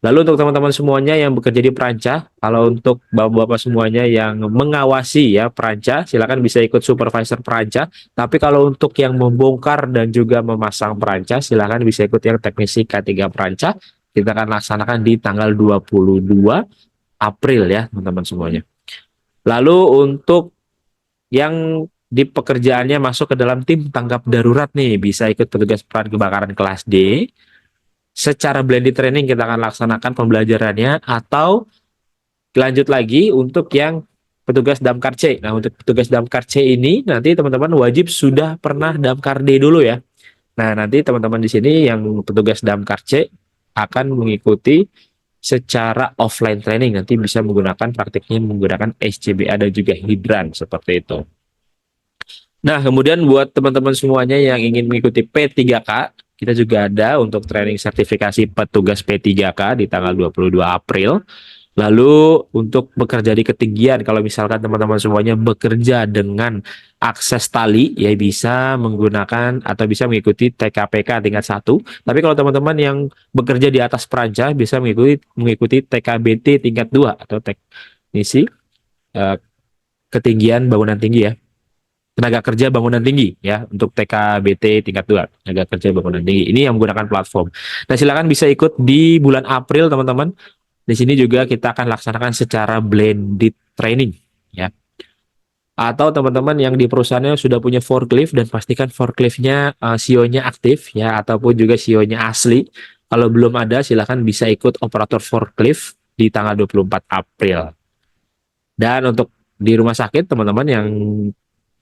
Lalu untuk teman-teman semuanya yang bekerja di peranca, kalau untuk bapak-bapak semuanya yang mengawasi ya peranca, silakan bisa ikut supervisor peranca. Tapi kalau untuk yang membongkar dan juga memasang peranca, silakan bisa ikut yang teknisi K3 peranca. Kita akan laksanakan di tanggal 22 April ya teman-teman semuanya. Lalu untuk yang di pekerjaannya masuk ke dalam tim tanggap darurat nih, bisa ikut petugas peran kebakaran kelas D. Secara blended training kita akan laksanakan pembelajarannya, atau lanjut lagi untuk yang petugas damkar C. Nah, untuk petugas damkar C ini nanti teman-teman wajib sudah pernah damkar D dulu ya. Nah, nanti teman-teman di sini yang petugas damkar C akan mengikuti secara offline training, nanti bisa menggunakan praktiknya menggunakan SCBA dan juga hidran seperti itu. Nah, kemudian buat teman-teman semuanya yang ingin mengikuti P3K, kita juga ada untuk training sertifikasi petugas P3K di tanggal 22 April. Lalu untuk bekerja di ketinggian, kalau misalkan teman-teman semuanya bekerja dengan akses tali, ya bisa menggunakan atau bisa mengikuti TKPK tingkat 1. Tapi kalau teman-teman yang bekerja di atas peranca, bisa mengikuti TKBT tingkat 2 atau teknisi eh, ketinggian bangunan tinggi ya. Tenaga kerja bangunan tinggi ya, untuk TKBT tingkat 2, tenaga kerja bangunan tinggi. Ini yang menggunakan platform. Nah, silakan bisa ikut di bulan April, teman-teman. Di sini juga kita akan laksanakan secara blended training ya. Atau teman-teman yang di perusahaannya sudah punya forklift, dan pastikan forkliftnya CEO-nya aktif ya, ataupun juga CEO-nya asli. Kalau belum ada, silakan bisa ikut operator forklift di tanggal 24 April. Dan untuk di rumah sakit, teman-teman yang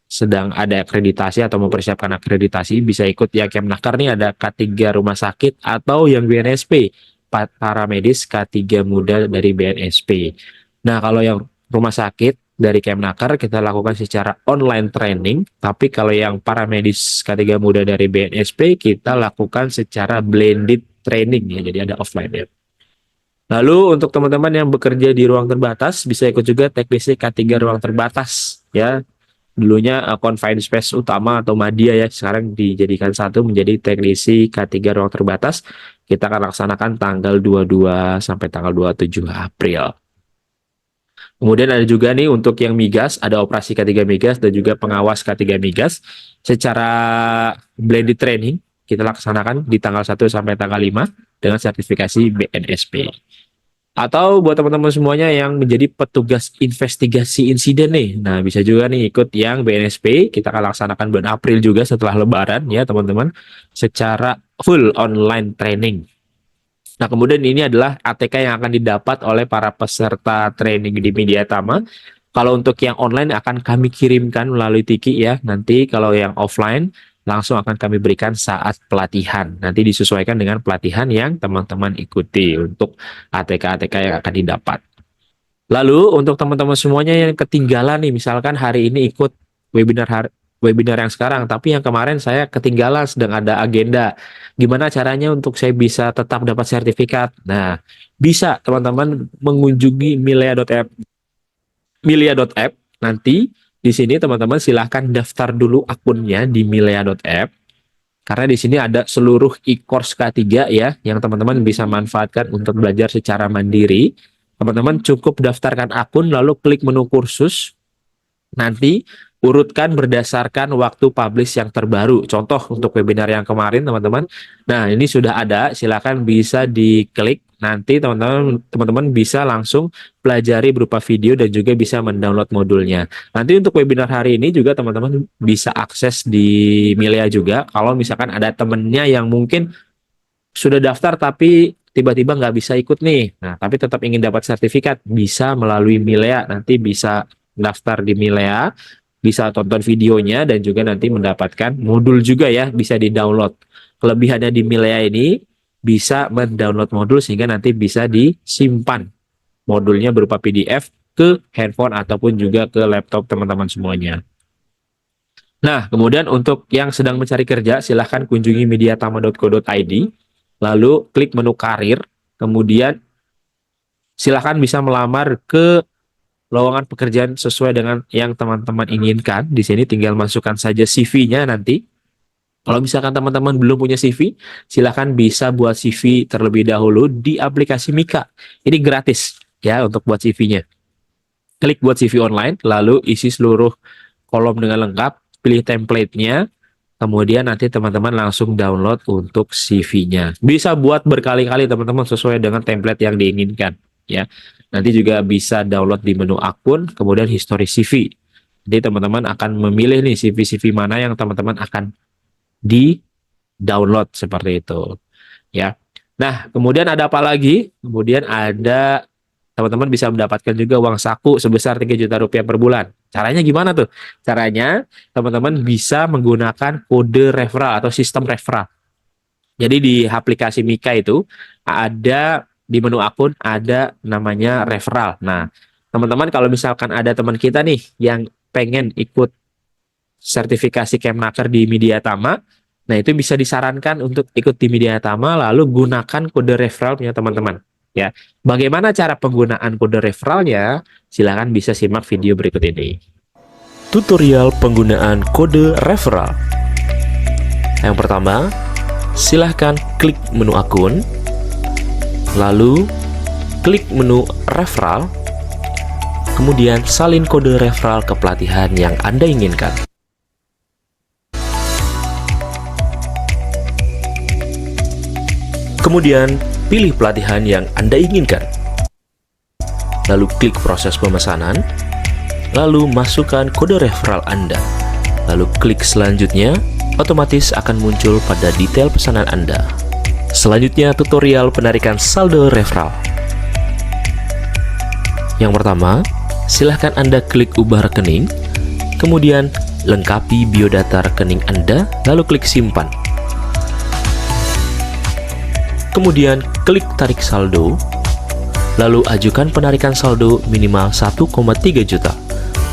sedang ada akreditasi atau mempersiapkan akreditasi, bisa ikut ya Kemnaker nih, ada K3 rumah sakit, atau yang BNSP, paramedis K3 muda dari BNSP. Nah, kalau yang rumah sakit dari Kemnaker kita lakukan secara online training, tapi kalau yang paramedis K3 muda dari BNSP kita lakukan secara blended training ya, jadi ada offline ya. Lalu untuk teman-teman yang bekerja di ruang terbatas, bisa ikut juga teknisi K3 ruang terbatas ya. Dulunya confined space utama atau Madya ya, sekarang dijadikan satu menjadi teknisi K3 ruang terbatas. Kita akan laksanakan tanggal 22 sampai tanggal 27 April. Kemudian ada juga nih untuk yang migas, ada operasi K3 migas dan juga pengawas K3 migas. Secara blended training kita laksanakan di tanggal 1 sampai tanggal 5 dengan sertifikasi BNSP. Atau buat teman-teman semuanya yang menjadi petugas investigasi insiden nih, nah bisa juga nih ikut yang BNSP. Kita akan laksanakan bulan April juga setelah Lebaran ya teman-teman, secara full online training. Nah, kemudian ini adalah ATK yang akan didapat oleh para peserta training di Mediatama. Kalau untuk yang online akan kami kirimkan melalui Tiki ya. Nanti kalau yang offline langsung akan kami berikan saat pelatihan. Nanti disesuaikan dengan pelatihan yang teman-teman ikuti untuk ATK-ATK yang akan didapat. Lalu untuk teman-teman semuanya yang ketinggalan nih, misalkan hari ini ikut webinar yang sekarang, tapi yang kemarin saya ketinggalan sedang ada agenda. Gimana caranya untuk saya bisa tetap dapat sertifikat? Nah, bisa teman-teman mengunjungi milia.app. Nanti di sini teman-teman silahkan daftar dulu akunnya di milia.app. Karena di sini ada seluruh e-course K3 ya, yang teman-teman bisa manfaatkan untuk belajar secara mandiri. Teman-teman cukup daftarkan akun, lalu klik menu kursus. Nanti urutkan berdasarkan waktu publish yang terbaru. Contoh untuk webinar yang kemarin teman-teman. Nah, ini sudah ada, silakan bisa diklik. Nanti teman-teman bisa langsung pelajari berupa video dan juga bisa mendownload modulnya. Nanti untuk webinar hari ini juga teman-teman bisa akses di Milia juga. Kalau misalkan ada temennya yang mungkin sudah daftar tapi tiba-tiba nggak bisa ikut nih. Nah, tapi tetap ingin dapat sertifikat, bisa melalui Milea. Nanti bisa daftar di Milea, bisa tonton videonya dan juga nanti mendapatkan modul juga ya, bisa di-download. Kelebihannya di Milea ini bisa mendownload modul sehingga nanti bisa disimpan modulnya berupa PDF ke handphone ataupun juga ke laptop teman-teman semuanya. Nah, kemudian untuk yang sedang mencari kerja, silahkan kunjungi mediatama.co.id, lalu klik menu karir, kemudian silahkan bisa melamar ke lowongan pekerjaan sesuai dengan yang teman-teman inginkan. Di sini tinggal masukkan saja CV-nya nanti. Kalau misalkan teman-teman belum punya CV, silahkan bisa buat CV terlebih dahulu di aplikasi Mika. Ini gratis ya untuk buat CV-nya. Klik buat CV online, lalu isi seluruh kolom dengan lengkap, pilih template-nya, kemudian nanti teman-teman langsung download untuk CV-nya. Bisa buat berkali-kali teman-teman sesuai dengan template yang diinginkan ya. Nanti juga bisa download di menu akun, kemudian history CV. Jadi teman-teman akan memilih nih CV-CV mana yang teman-teman akan di-download seperti itu. Ya. Nah, kemudian ada apa lagi? Kemudian ada teman-teman bisa mendapatkan juga uang saku sebesar 3 juta rupiah per bulan. Caranya gimana tuh? Caranya teman-teman bisa menggunakan kode referral atau sistem referral. Jadi di aplikasi Mika itu ada di menu akun ada namanya referral. Nah, teman-teman kalau misalkan ada teman kita nih yang pengen ikut sertifikasi Kemnaker di Mediatama, nah itu bisa disarankan untuk ikut di Mediatama lalu gunakan kode referral punya teman-teman. Ya, bagaimana cara penggunaan kode referralnya? Silahkan bisa simak video berikut ini. Tutorial penggunaan kode referral. Yang pertama, silahkan klik menu akun, lalu klik menu referral, kemudian salin kode referral ke pelatihan yang Anda inginkan. Kemudian, pilih pelatihan yang Anda inginkan. Lalu klik proses pemesanan, lalu masukkan kode referral Anda. Lalu klik selanjutnya, otomatis akan muncul pada detail pesanan Anda. Selanjutnya, tutorial penarikan saldo referral. Yang pertama, silahkan Anda klik ubah rekening, kemudian lengkapi biodata rekening Anda, lalu klik simpan. Kemudian klik tarik saldo, lalu ajukan penarikan saldo minimal 1,3 juta,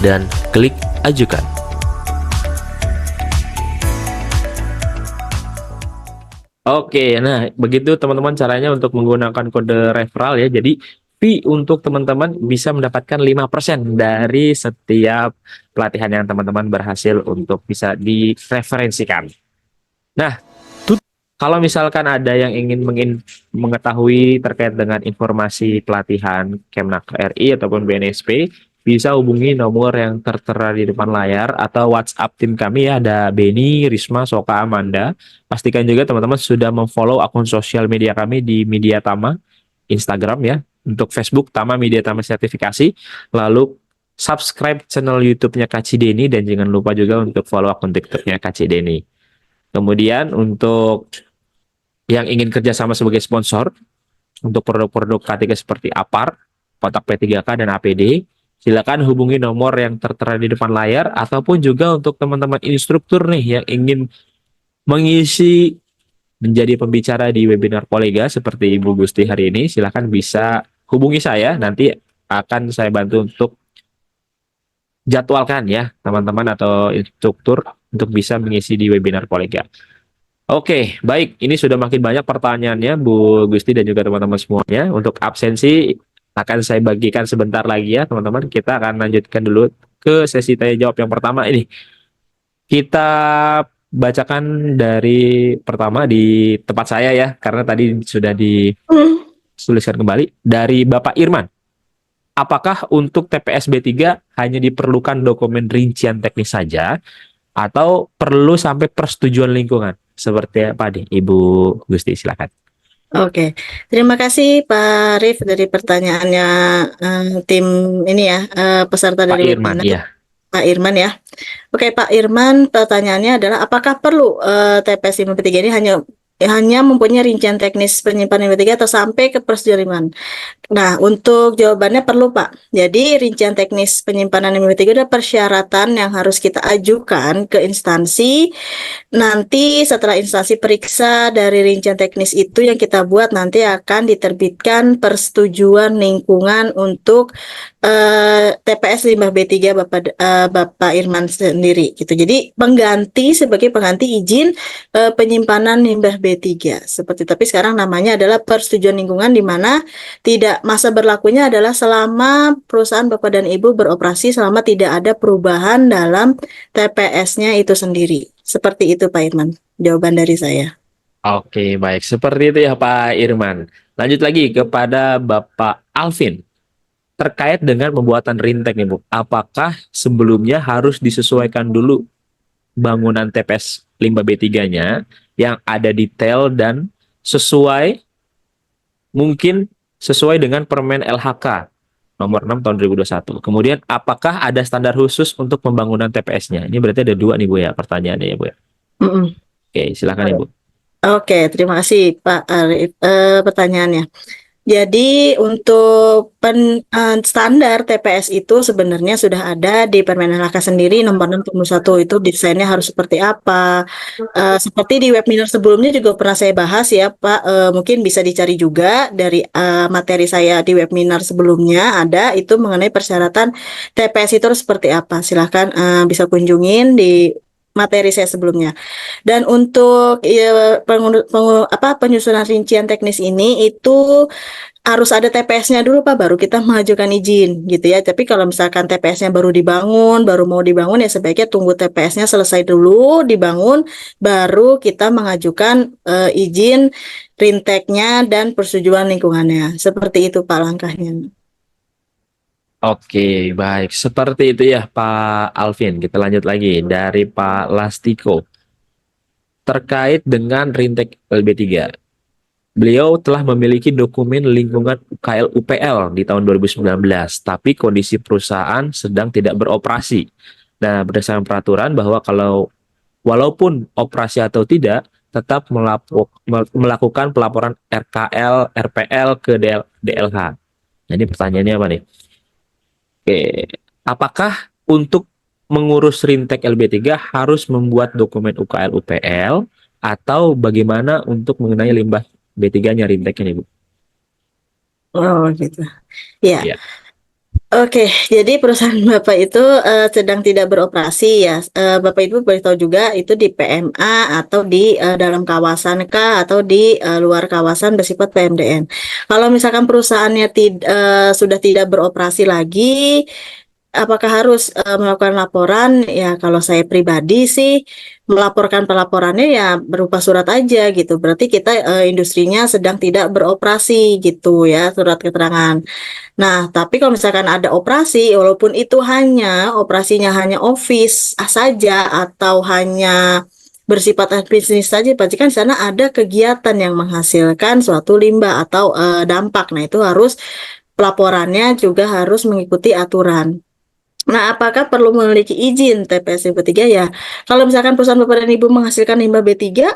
dan klik ajukan. Oke, nah begitu teman-teman caranya untuk menggunakan kode referral ya. Jadi fee untuk teman-teman bisa mendapatkan 5% dari setiap pelatihan yang teman-teman berhasil untuk bisa direferensikan. Nah, kalau misalkan ada yang ingin mengetahui terkait dengan informasi pelatihan Kemnaker RI ataupun BNSP, bisa hubungi nomor yang tertera di depan layar atau WhatsApp tim kami ya, ada Beni, Risma, Soka, Amanda. Pastikan juga teman-teman sudah memfollow akun sosial media kami di Mediatama, Instagram ya, untuk Facebook Tama Mediatama Sertifikasi, lalu subscribe channel YouTube-nya Kak Cideni dan jangan lupa juga untuk follow akun TikTok-nya Kak Cideni. Kemudian untuk yang ingin kerjasama sebagai sponsor untuk produk-produk K3 seperti APAR, kotak P3K, dan APD, silakan hubungi nomor yang tertera di depan layar, ataupun juga untuk teman-teman instruktur nih yang ingin mengisi menjadi pembicara di webinar kolega seperti Ibu Gusti hari ini, silakan bisa hubungi saya, nanti akan saya bantu untuk jadwalkan ya teman-teman atau instruktur untuk bisa mengisi di webinar kolega. Oke, baik. Ini sudah makin banyak pertanyaannya, Bu Gusti dan juga teman-teman semuanya. Untuk absensi akan saya bagikan sebentar lagi ya, teman-teman. Kita akan lanjutkan dulu ke sesi tanya jawab yang pertama ini. Kita bacakan dari pertama di tempat saya ya, karena tadi sudah dituliskan kembali dari Bapak Irman. Apakah untuk TPS B3 hanya diperlukan dokumen rincian teknis saja atau perlu sampai persetujuan lingkungan? Seperti apa nih, Ibu Gusti, silakan. Oke, terima kasih Pak Rif dari pertanyaannya tim ini ya, peserta Pak dari Irman, webinar. ya. Pak Irman ya. Oke, Pak Irman, pertanyaannya adalah apakah perlu TPS 5P3 ini hanya mempunyai rincian teknis penyimpanan 5P3 atau sampai ke persetujuan lingkungan? Nah, untuk jawabannya perlu, Pak. Jadi, rincian teknis penyimpanan 5P3 adalah persyaratan yang harus kita ajukan ke instansi. Nanti setelah instansi periksa dari rincian teknis itu yang kita buat, nanti akan diterbitkan persetujuan lingkungan untuk TPS Limbah B3 Bapak Irman sendiri gitu. Jadi sebagai pengganti izin penyimpanan limbah B3 seperti, tapi sekarang namanya adalah persetujuan lingkungan, di mana tidak, masa berlakunya adalah selama perusahaan Bapak dan Ibu beroperasi, selama tidak ada perubahan dalam TPS-nya itu sendiri. Seperti itu Pak Irman, jawaban dari saya. Oke, baik. Seperti itu ya Pak Irman. Lanjut lagi kepada Bapak Alvin. Terkait dengan pembuatan rintek nih Bu, apakah sebelumnya harus disesuaikan dulu bangunan TPS limbah B3-nya yang ada detail dan mungkin sesuai dengan Permen LHK nomor 6 tahun 2021. Kemudian apakah ada standar khusus untuk pembangunan TPS-nya? Ini berarti ada dua nih Bu ya pertanyaannya ya Bu ya. Mm-mm. Oke, silakan Ibu. Oke, terima kasih Pak Arif. Pertanyaannya. Jadi untuk standar TPS itu sebenarnya sudah ada di Permen LHK sendiri nomor 6 tahun 1 itu desainnya harus seperti apa. Seperti di webinar sebelumnya juga pernah saya bahas ya Pak. Mungkin bisa dicari juga dari materi saya di webinar sebelumnya ada itu mengenai persyaratan TPS itu harus seperti apa. Silahkan bisa kunjungin di materi saya sebelumnya. Dan untuk penyusunan rincian teknis ini itu harus ada TPS-nya dulu Pak, baru kita mengajukan izin gitu ya. Tapi kalau misalkan TPS-nya baru dibangun, baru mau dibangun ya sebaiknya tunggu TPS-nya selesai dulu dibangun, baru kita mengajukan izin rinteknya dan persetujuan lingkungannya. Seperti itu Pak langkahnya. Oke, baik. Seperti itu ya Pak Alvin. Kita lanjut lagi dari Pak Lastiko. Terkait dengan Rintek LB3. Beliau telah memiliki dokumen lingkungan UKL UPL di tahun 2019, tapi kondisi perusahaan sedang tidak beroperasi. Nah, berdasarkan peraturan bahwa kalau walaupun operasi atau tidak, tetap melakukan pelaporan RKL, RPL ke DLH. Jadi pertanyaannya apa nih? Oke, apakah untuk mengurus Rintek LB3 harus membuat dokumen UKL UPL atau bagaimana untuk mengenai limbah B3-nya Rintek ini, Bu? Oh gitu. Ya. Iya. Oke, jadi perusahaan Bapak itu sedang tidak beroperasi ya. Bapak Ibu boleh tahu juga itu di PMA atau di dalam kawasan kah atau di luar kawasan bersifat PMDN. Kalau misalkan perusahaannya sudah tidak beroperasi lagi, apakah harus melakukan laporan? Ya, kalau saya pribadi sih melaporkan pelaporannya ya berupa surat aja gitu. Berarti kita industrinya sedang tidak beroperasi gitu ya, surat keterangan. Nah, tapi kalau misalkan ada operasi, walaupun itu operasinya hanya office saja atau hanya bersifat bisnis saja, berarti kan di sana ada kegiatan yang menghasilkan suatu limbah atau dampak. Nah, itu harus pelaporannya juga harus mengikuti aturan. Nah, apakah perlu memiliki izin TPS B3 ya? Kalau misalkan perusahaan Bapak dan Ibu menghasilkan limbah B3,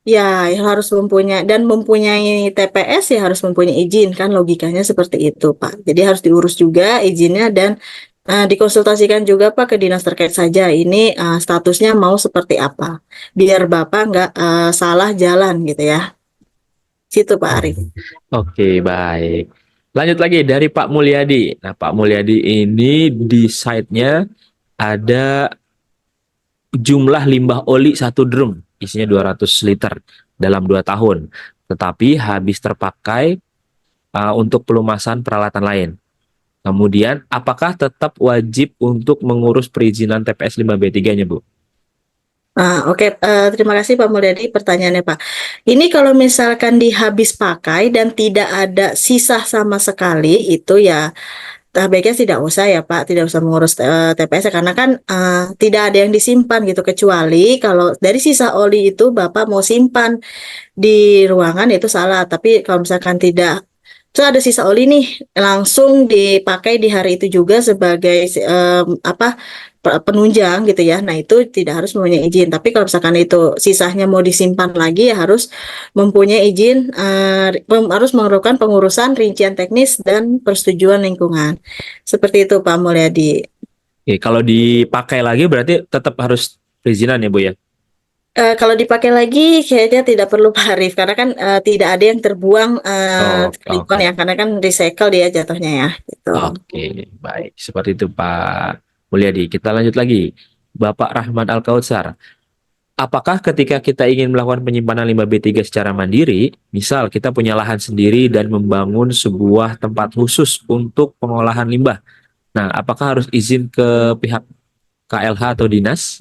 ya, harus mempunyai TPS ya harus mempunyai izin kan logikanya seperti itu Pak. Jadi harus diurus juga izinnya dan dikonsultasikan juga Pak ke dinas terkait saja ini statusnya mau seperti apa. Biar Bapak nggak salah jalan gitu ya. Situ Pak Arif. Oke, baik. Lanjut lagi dari Pak Mulyadi. Nah, Pak Mulyadi ini di site-nya ada jumlah limbah oli satu drum, isinya 200 liter dalam 2 tahun. Tetapi habis terpakai untuk pelumasan peralatan lain. Kemudian, apakah tetap wajib untuk mengurus perizinan TPS 5B3-nya, Bu? Oke, terima kasih Pak Mulyadi pertanyaannya Pak. Ini kalau misalkan dihabis pakai dan tidak ada sisa sama sekali itu ya baiknya tidak usah ya Pak, tidak usah mengurus TPS karena kan tidak ada yang disimpan gitu kecuali kalau dari sisa oli itu Bapak mau simpan di ruangan itu salah. Tapi kalau misalkan tidak, itu ada sisa oli nih langsung dipakai di hari itu juga sebagai penunjang gitu ya. Nah itu tidak harus mempunyai izin. Tapi kalau misalkan itu sisanya mau disimpan lagi ya harus mempunyai izin, harus melakukan pengurusan rincian teknis dan persetujuan lingkungan. Seperti itu Pak Mulyadi. Oke, kalau dipakai lagi berarti tetap harus perizinan ya, Bu ya? Kalau dipakai lagi kayaknya tidak perlu Pak Arif karena kan tidak ada yang terbuang Oh, ke lingkungan oke. ya karena kan recycle dia jatuhnya ya gitu. Oke, baik. Seperti itu Pak Mulyadi. Kita lanjut lagi. Bapak Rahman Al-Kautsar. Apakah ketika kita ingin melakukan penyimpanan limbah B3 secara mandiri, misal kita punya lahan sendiri dan membangun sebuah tempat khusus untuk pengolahan limbah. Nah, apakah harus izin ke pihak KLH atau dinas?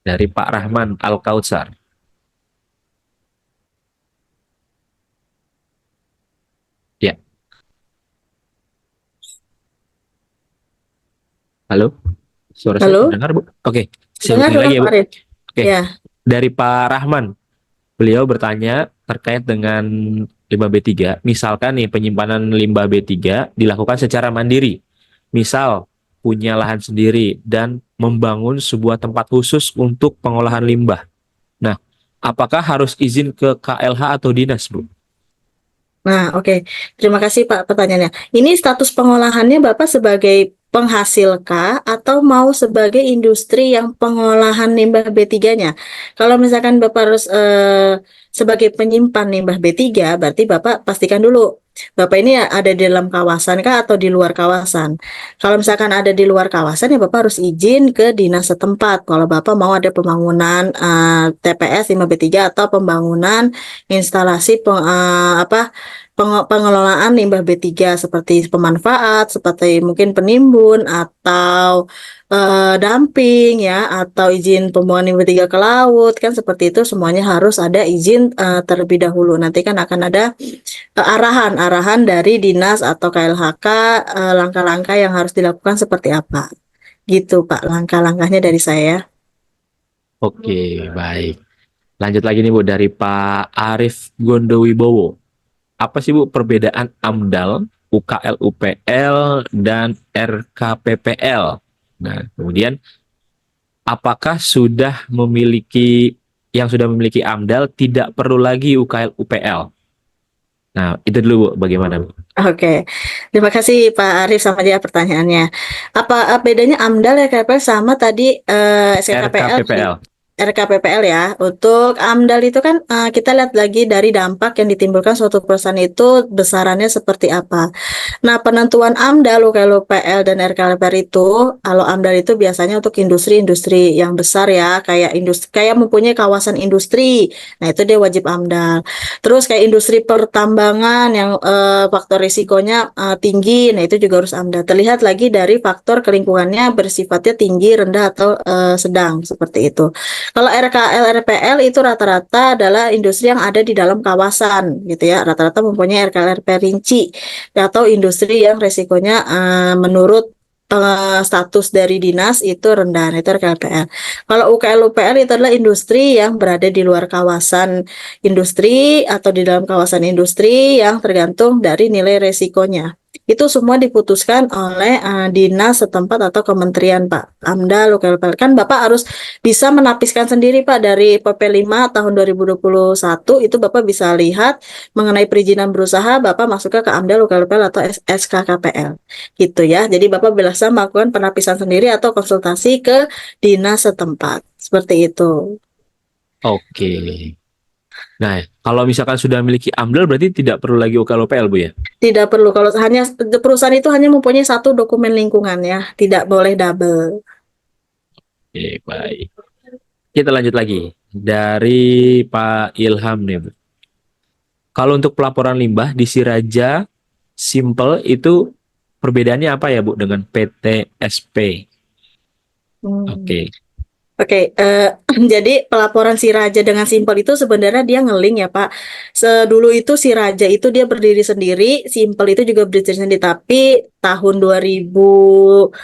Dari Pak Rahman Al-Kautsar. Ya, halo. Suara saya Halo, terdengar, Bu? Oke, saya dengar ulangi lagi ya, Pak Bu. Arif? Oke, Ya. dari Pak Rahman. Beliau bertanya terkait dengan limbah B3. Misalkan nih penyimpanan limbah B3 dilakukan secara mandiri. Misal punya lahan sendiri dan membangun sebuah tempat khusus untuk pengolahan limbah. Nah, apakah harus izin ke KLH atau dinas, Bu? Nah, oke. Terima kasih Pak pertanyaannya. Ini status pengolahannya Bapak sebagai penghasil kah atau mau sebagai industri yang pengolahan limbah B3-nya? Kalau misalkan Bapak harus sebagai penyimpan limbah B3, berarti Bapak pastikan dulu Bapak ini ada di dalam kawasan kah atau di luar kawasan. Kalau misalkan ada di luar kawasan ya Bapak harus izin ke dinas setempat. Kalau Bapak mau ada pembangunan TPS limbah B3 atau pembangunan instalasi pengelolaan limbah B3 seperti pemanfaat, seperti mungkin penimbun atau dumping ya, atau izin pembuangan limbah B3 ke laut kan seperti itu semuanya harus ada izin terlebih dahulu. Nanti kan akan ada arahan dari dinas atau KLHK langkah-langkah yang harus dilakukan seperti apa. Gitu Pak, langkah-langkahnya dari saya. Oke, baik. Lanjut lagi nih Bu dari Pak Arif Gondowibowo. Apa sih Bu perbedaan AMDAL, UKL UPL, dan RKPPL? Nah, kemudian apakah yang sudah memiliki AMDAL tidak perlu lagi UKL UPL? Nah, itu dulu Bu, bagaimana Bu? Oke, terima kasih Pak Arif sama dia pertanyaannya. Apa bedanya AMDAL ya KPL sama tadi SKKPL? RKPPL. RKPPL ya. Untuk AMDAL itu kan kita lihat lagi dari dampak yang ditimbulkan suatu perusahaan itu besarannya seperti apa. Nah, penentuan AMDAL, UKL dan RKPPL itu, kalau AMDAL itu biasanya untuk industri-industri yang besar ya, kayak mempunyai kawasan industri. Nah, itu dia wajib AMDAL. Terus kayak industri pertambangan yang faktor risikonya tinggi, nah itu juga harus AMDAL. Terlihat lagi dari faktor kelingkungannya bersifatnya tinggi, rendah atau sedang seperti itu. Kalau RKL, RPL itu rata-rata adalah industri yang ada di dalam kawasan gitu ya. Rata-rata mempunyai RKL, RPL rinci atau industri yang resikonya menurut status dari dinas itu rendah, itu RKLPL. Kalau UKL, UPL itu adalah industri yang berada di luar kawasan industri atau di dalam kawasan industri yang tergantung dari nilai resikonya. Itu semua diputuskan oleh dinas setempat atau kementerian Pak. AMDAL, UKL, kan Bapak harus bisa menapiskan sendiri Pak dari PP 5 tahun 2021 itu Bapak bisa lihat mengenai perizinan berusaha Bapak masuk ke AMDAL, UKL, atau SKKPL gitu ya. Jadi Bapak bisa melakukan penapisan sendiri atau konsultasi ke dinas setempat. Seperti itu. Oke. Nah, kalau misalkan sudah memiliki AMDAL berarti tidak perlu lagi UKL UPL Bu ya? Tidak perlu kalau hanya perusahaan itu hanya mempunyai satu dokumen lingkungan ya, tidak boleh double. Oke, baik. Kita lanjut lagi. Dari Pak Ilham nih Bu. Kalau untuk pelaporan limbah di Siraja Simple itu perbedaannya apa ya Bu dengan PTSP? Oke. Oke, jadi pelaporan si Raja dengan Simpel itu sebenarnya dia ngeling ya Pak. Dulu itu si Raja itu dia berdiri sendiri, Simpel itu juga berdiri sendiri. Tapi tahun 2018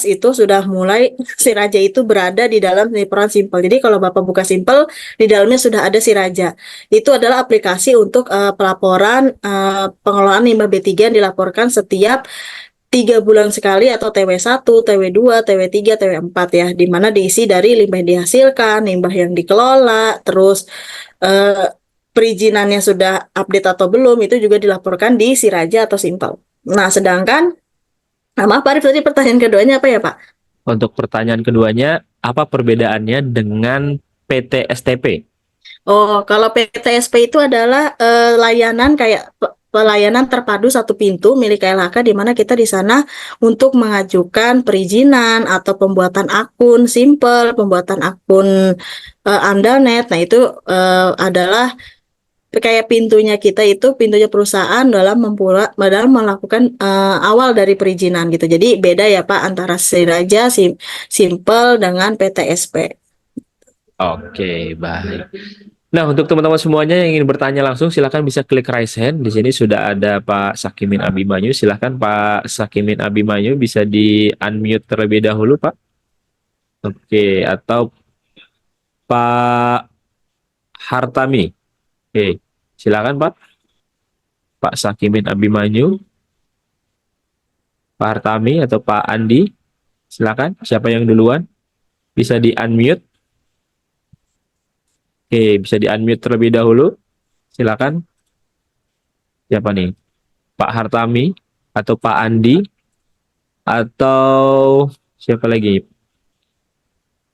itu sudah mulai si Raja itu berada di dalam laporan Simpel. Jadi kalau Bapak buka Simpel, di dalamnya sudah ada si Raja. Itu adalah aplikasi untuk pelaporan pengelolaan limbah B3 yang dilaporkan setiap 3 bulan sekali atau TW1, TW2, TW3, TW4 ya, di mana diisi dari limbah yang dihasilkan, limbah yang dikelola, terus perizinannya sudah update atau belum, itu juga dilaporkan di Siraja atau Simpel. Nah, sedangkan, maaf Pak Arif, tadi pertanyaan keduanya apa ya Pak? Untuk pertanyaan keduanya, apa perbedaannya dengan PT STP? Oh, kalau PTSP itu adalah layanan kayak pelayanan terpadu satu pintu milik KLHK di mana kita di sana untuk mengajukan perizinan atau pembuatan akun simple, pembuatan akun AMDALNet. Nah, itu adalah kayak pintunya kita itu pintunya perusahaan dalam melakukan awal dari perizinan gitu. Jadi beda ya Pak antara Siraja Simple dengan PTSP. Oke, baik. Nah, untuk teman-teman semuanya yang ingin bertanya langsung, silakan bisa klik raise hand. Di sini sudah ada Pak Sakimin Abimanyu. Silakan Pak Sakimin Abimanyu bisa di unmute terlebih dahulu, Pak. Oke, atau Pak Hartami. Oke, silakan Pak. Pak Sakimin Abimanyu, Pak Hartami atau Pak Andi. Silakan, siapa yang duluan? Bisa di-unmute. Oke, bisa di-unmute terlebih dahulu. Silakan. Siapa nih? Pak Hartami atau Pak Andi atau siapa lagi?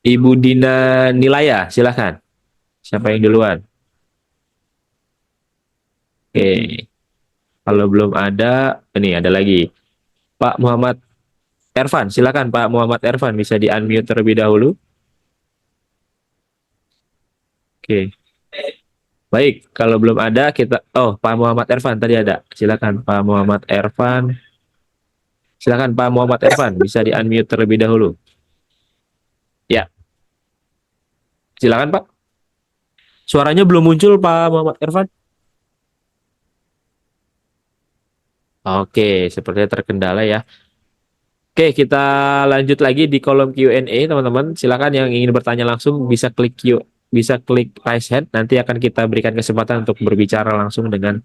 Ibu Dina Nilaya, silakan. Siapa yang duluan? Oke, kalau belum ada, ini ada lagi. Pak Muhammad Ervan, silakan Pak Muhammad Ervan, bisa di-unmute terlebih dahulu. Oke. Baik, kalau belum ada kita Pak Muhammad Ervan tadi ada. Silakan Pak Muhammad Ervan. Silakan Pak Muhammad Ervan, bisa di-unmute terlebih dahulu. Ya, silakan Pak. Suaranya belum muncul Pak Muhammad Ervan. Oke, sepertinya terkendala ya. Oke, kita lanjut lagi di kolom Q&A, teman-teman. Silakan yang ingin bertanya langsung bisa klik raise hand. Nanti akan kita berikan kesempatan untuk berbicara langsung dengan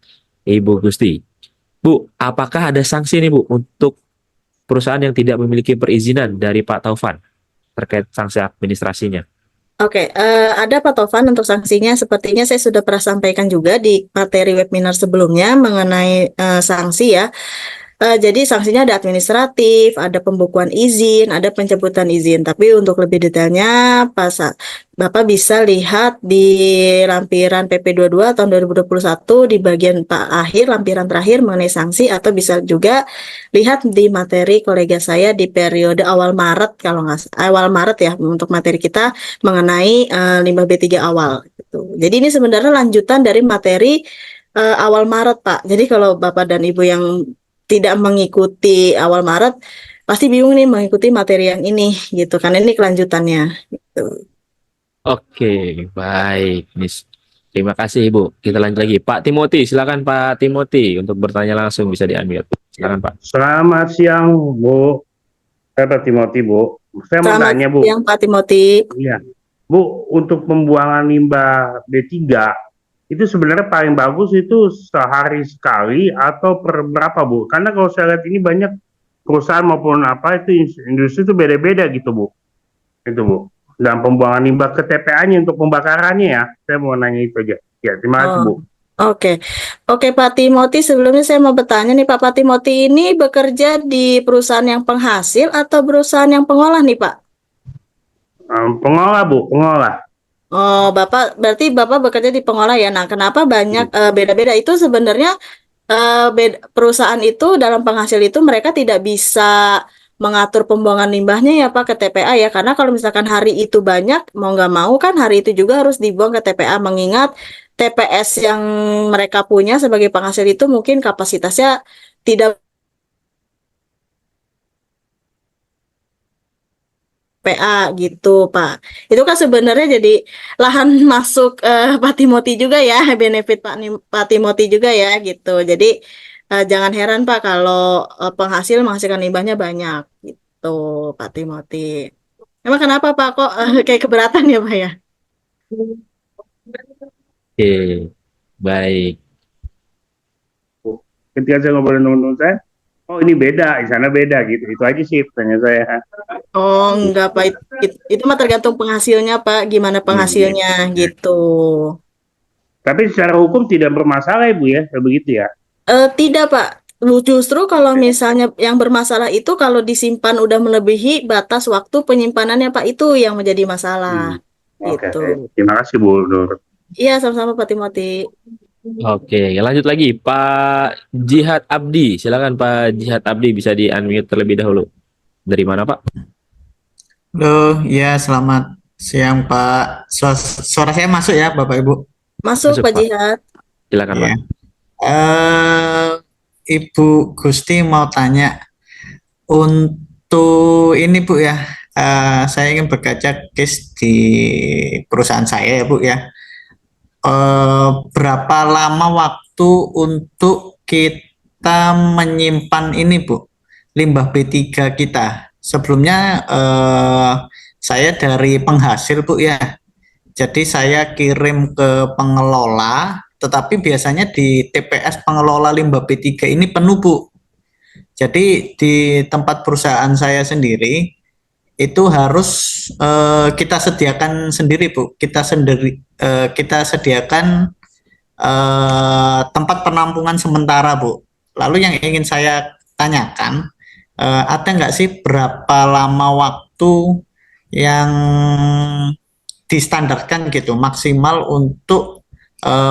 Ibu Gusti. Bu, apakah ada sanksi nih Bu untuk perusahaan yang tidak memiliki perizinan dari Pak Taufan terkait sanksi administrasinya? Oke, ada Pak Tovan untuk sanksinya. Sepertinya saya sudah pernah sampaikan juga di materi webinar sebelumnya mengenai sanksi ya. Jadi sanksinya ada administratif, ada pembukuan izin, ada pencabutan izin. Tapi untuk lebih detailnya, Bapak bisa lihat di lampiran PP 22 tahun 2021 di bagian akhir, lampiran terakhir mengenai sanksi, atau bisa juga lihat di materi kolega saya di periode awal Maret, kalau nggak awal Maret ya, untuk materi kita mengenai limbah B3 awal. Gitu. Jadi ini sebenarnya lanjutan dari materi awal Maret, Pak. Jadi kalau Bapak dan Ibu yang tidak mengikuti awal Maret, pasti bingung nih mengikuti materi yang ini gitu, karena ini kelanjutannya gitu. Oke, baik, Miss. Terima kasih Ibu. Kita lanjut lagi. Pak Timothy, silakan Pak Timothy untuk bertanya langsung, bisa di-unmute. Silakan Pak. Selamat siang, Bu. Saya Pak Timothy, Bu. Saya mau Selamat tanya, Bu. siang Pak Timothy. Iya. Bu, untuk pembuangan limbah B3, itu sebenarnya paling bagus itu sehari sekali atau per berapa, Bu? Karena kalau saya lihat ini banyak perusahaan maupun apa itu industri itu beda-beda gitu, Bu. Itu, Bu. Dan pembuangan limbah ke TPA-nya untuk pembakarannya ya. Saya mau nanya itu aja. Ya, terima kasih, Bu. Oke Pak Timothy, sebelumnya saya mau bertanya nih Pak Timothy, ini bekerja di perusahaan yang penghasil atau perusahaan yang pengolah nih Pak? Pengolah, Bu, pengolah. Oh, berarti Bapak bekerja di pengolah ya. Nah, kenapa banyak beda-beda itu sebenarnya perusahaan itu dalam penghasil itu mereka tidak bisa mengatur pembuangan limbahnya ya Pak ke TPA ya. Karena kalau misalkan hari itu banyak, mau nggak mau kan hari itu juga harus dibuang ke TPA, mengingat TPS yang mereka punya sebagai penghasil itu mungkin kapasitasnya tidak PA gitu Pak. Itu kan sebenarnya jadi lahan masuk Pak Timothy juga ya, benefit Pak Timothy juga ya gitu. Jadi jangan heran Pak kalau penghasil menghasilkan limbahnya banyak gitu Pak Timothy. Emang kenapa Pak kok kayak keberatan ya Pak ya? Oke, baik. Ketika saya ngobrol dengan teman saya, oh ini beda, di sana beda gitu. Itu aja sih pertanyaan saya. Oh enggak Pak, itu mah tergantung penghasilnya Pak, gimana penghasilnya gitu. Tapi secara hukum tidak bermasalah ya Bu ya, begitu ya? Tidak Pak, justru kalau misalnya yang bermasalah itu kalau disimpan udah melebihi batas waktu penyimpanannya Pak, itu yang menjadi masalah Oke, gitu. terima kasih Bu Nur. Iya sama-sama Pak Timothy. Oke, lanjut lagi Pak Jihad Abdi. Silakan Pak Jihad Abdi, bisa di-unmute terlebih dahulu. Dari mana Pak? Halo, ya selamat siang Pak. Suara saya masuk ya Bapak Ibu? Masuk Masuk, Pak Pak. Jihad. Silakan Pak. Ya. Ibu Gusti mau tanya untuk ini Bu ya. Saya ingin berkaca case di perusahaan saya ya Bu ya. Berapa lama waktu untuk kita menyimpan ini Bu, limbah B3 kita? Sebelumnya saya dari penghasil Bu ya. Jadi saya kirim ke pengelola, tetapi biasanya di TPS pengelola limbah B3 ini penuh, Bu. Jadi di tempat perusahaan saya sendiri itu harus kita sediakan sendiri, Bu. Kita sediakan tempat penampungan sementara, Bu. Lalu yang ingin saya tanyakan, ada nggak sih berapa lama waktu yang distandarkan gitu maksimal untuk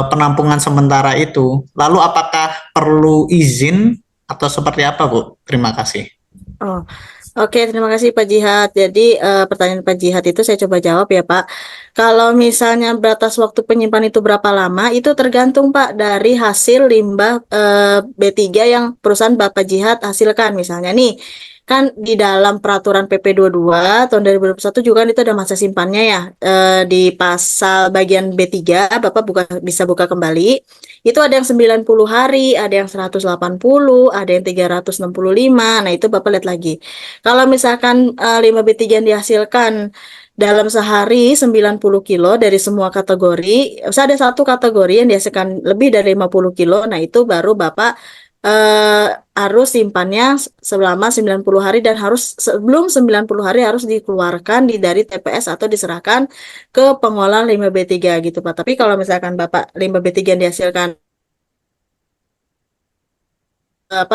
penampungan sementara itu? Lalu apakah perlu izin atau seperti apa, Bu? Terima kasih. Oh, oke, terima kasih Pak Jihad. Jadi pertanyaan Pak Jihad itu saya coba jawab ya Pak. Kalau misalnya batas waktu penyimpan itu berapa lama, itu tergantung Pak dari hasil limbah B3 yang perusahaan Bapak Jihad hasilkan. Misalnya nih, kan di dalam peraturan PP 22 tahun 2021 juga kan itu ada masa simpannya ya. Di pasal bagian B3 Bapak bisa buka kembali. Itu ada yang 90 hari, ada yang 180, ada yang 365. Nah, itu Bapak lihat lagi. Kalau misalkan limbah B3 yang dihasilkan dalam sehari 90 kilo dari semua kategori, ada satu kategori yang dihasilkan lebih dari 50 kilo, nah itu baru Bapak harus simpannya selama 90 hari dan harus sebelum 90 hari harus dikeluarkan dari TPS atau diserahkan ke pengolah limbah B3 gitu Pak. Tapi kalau misalkan Bapak limbah B3 yang dihasilkan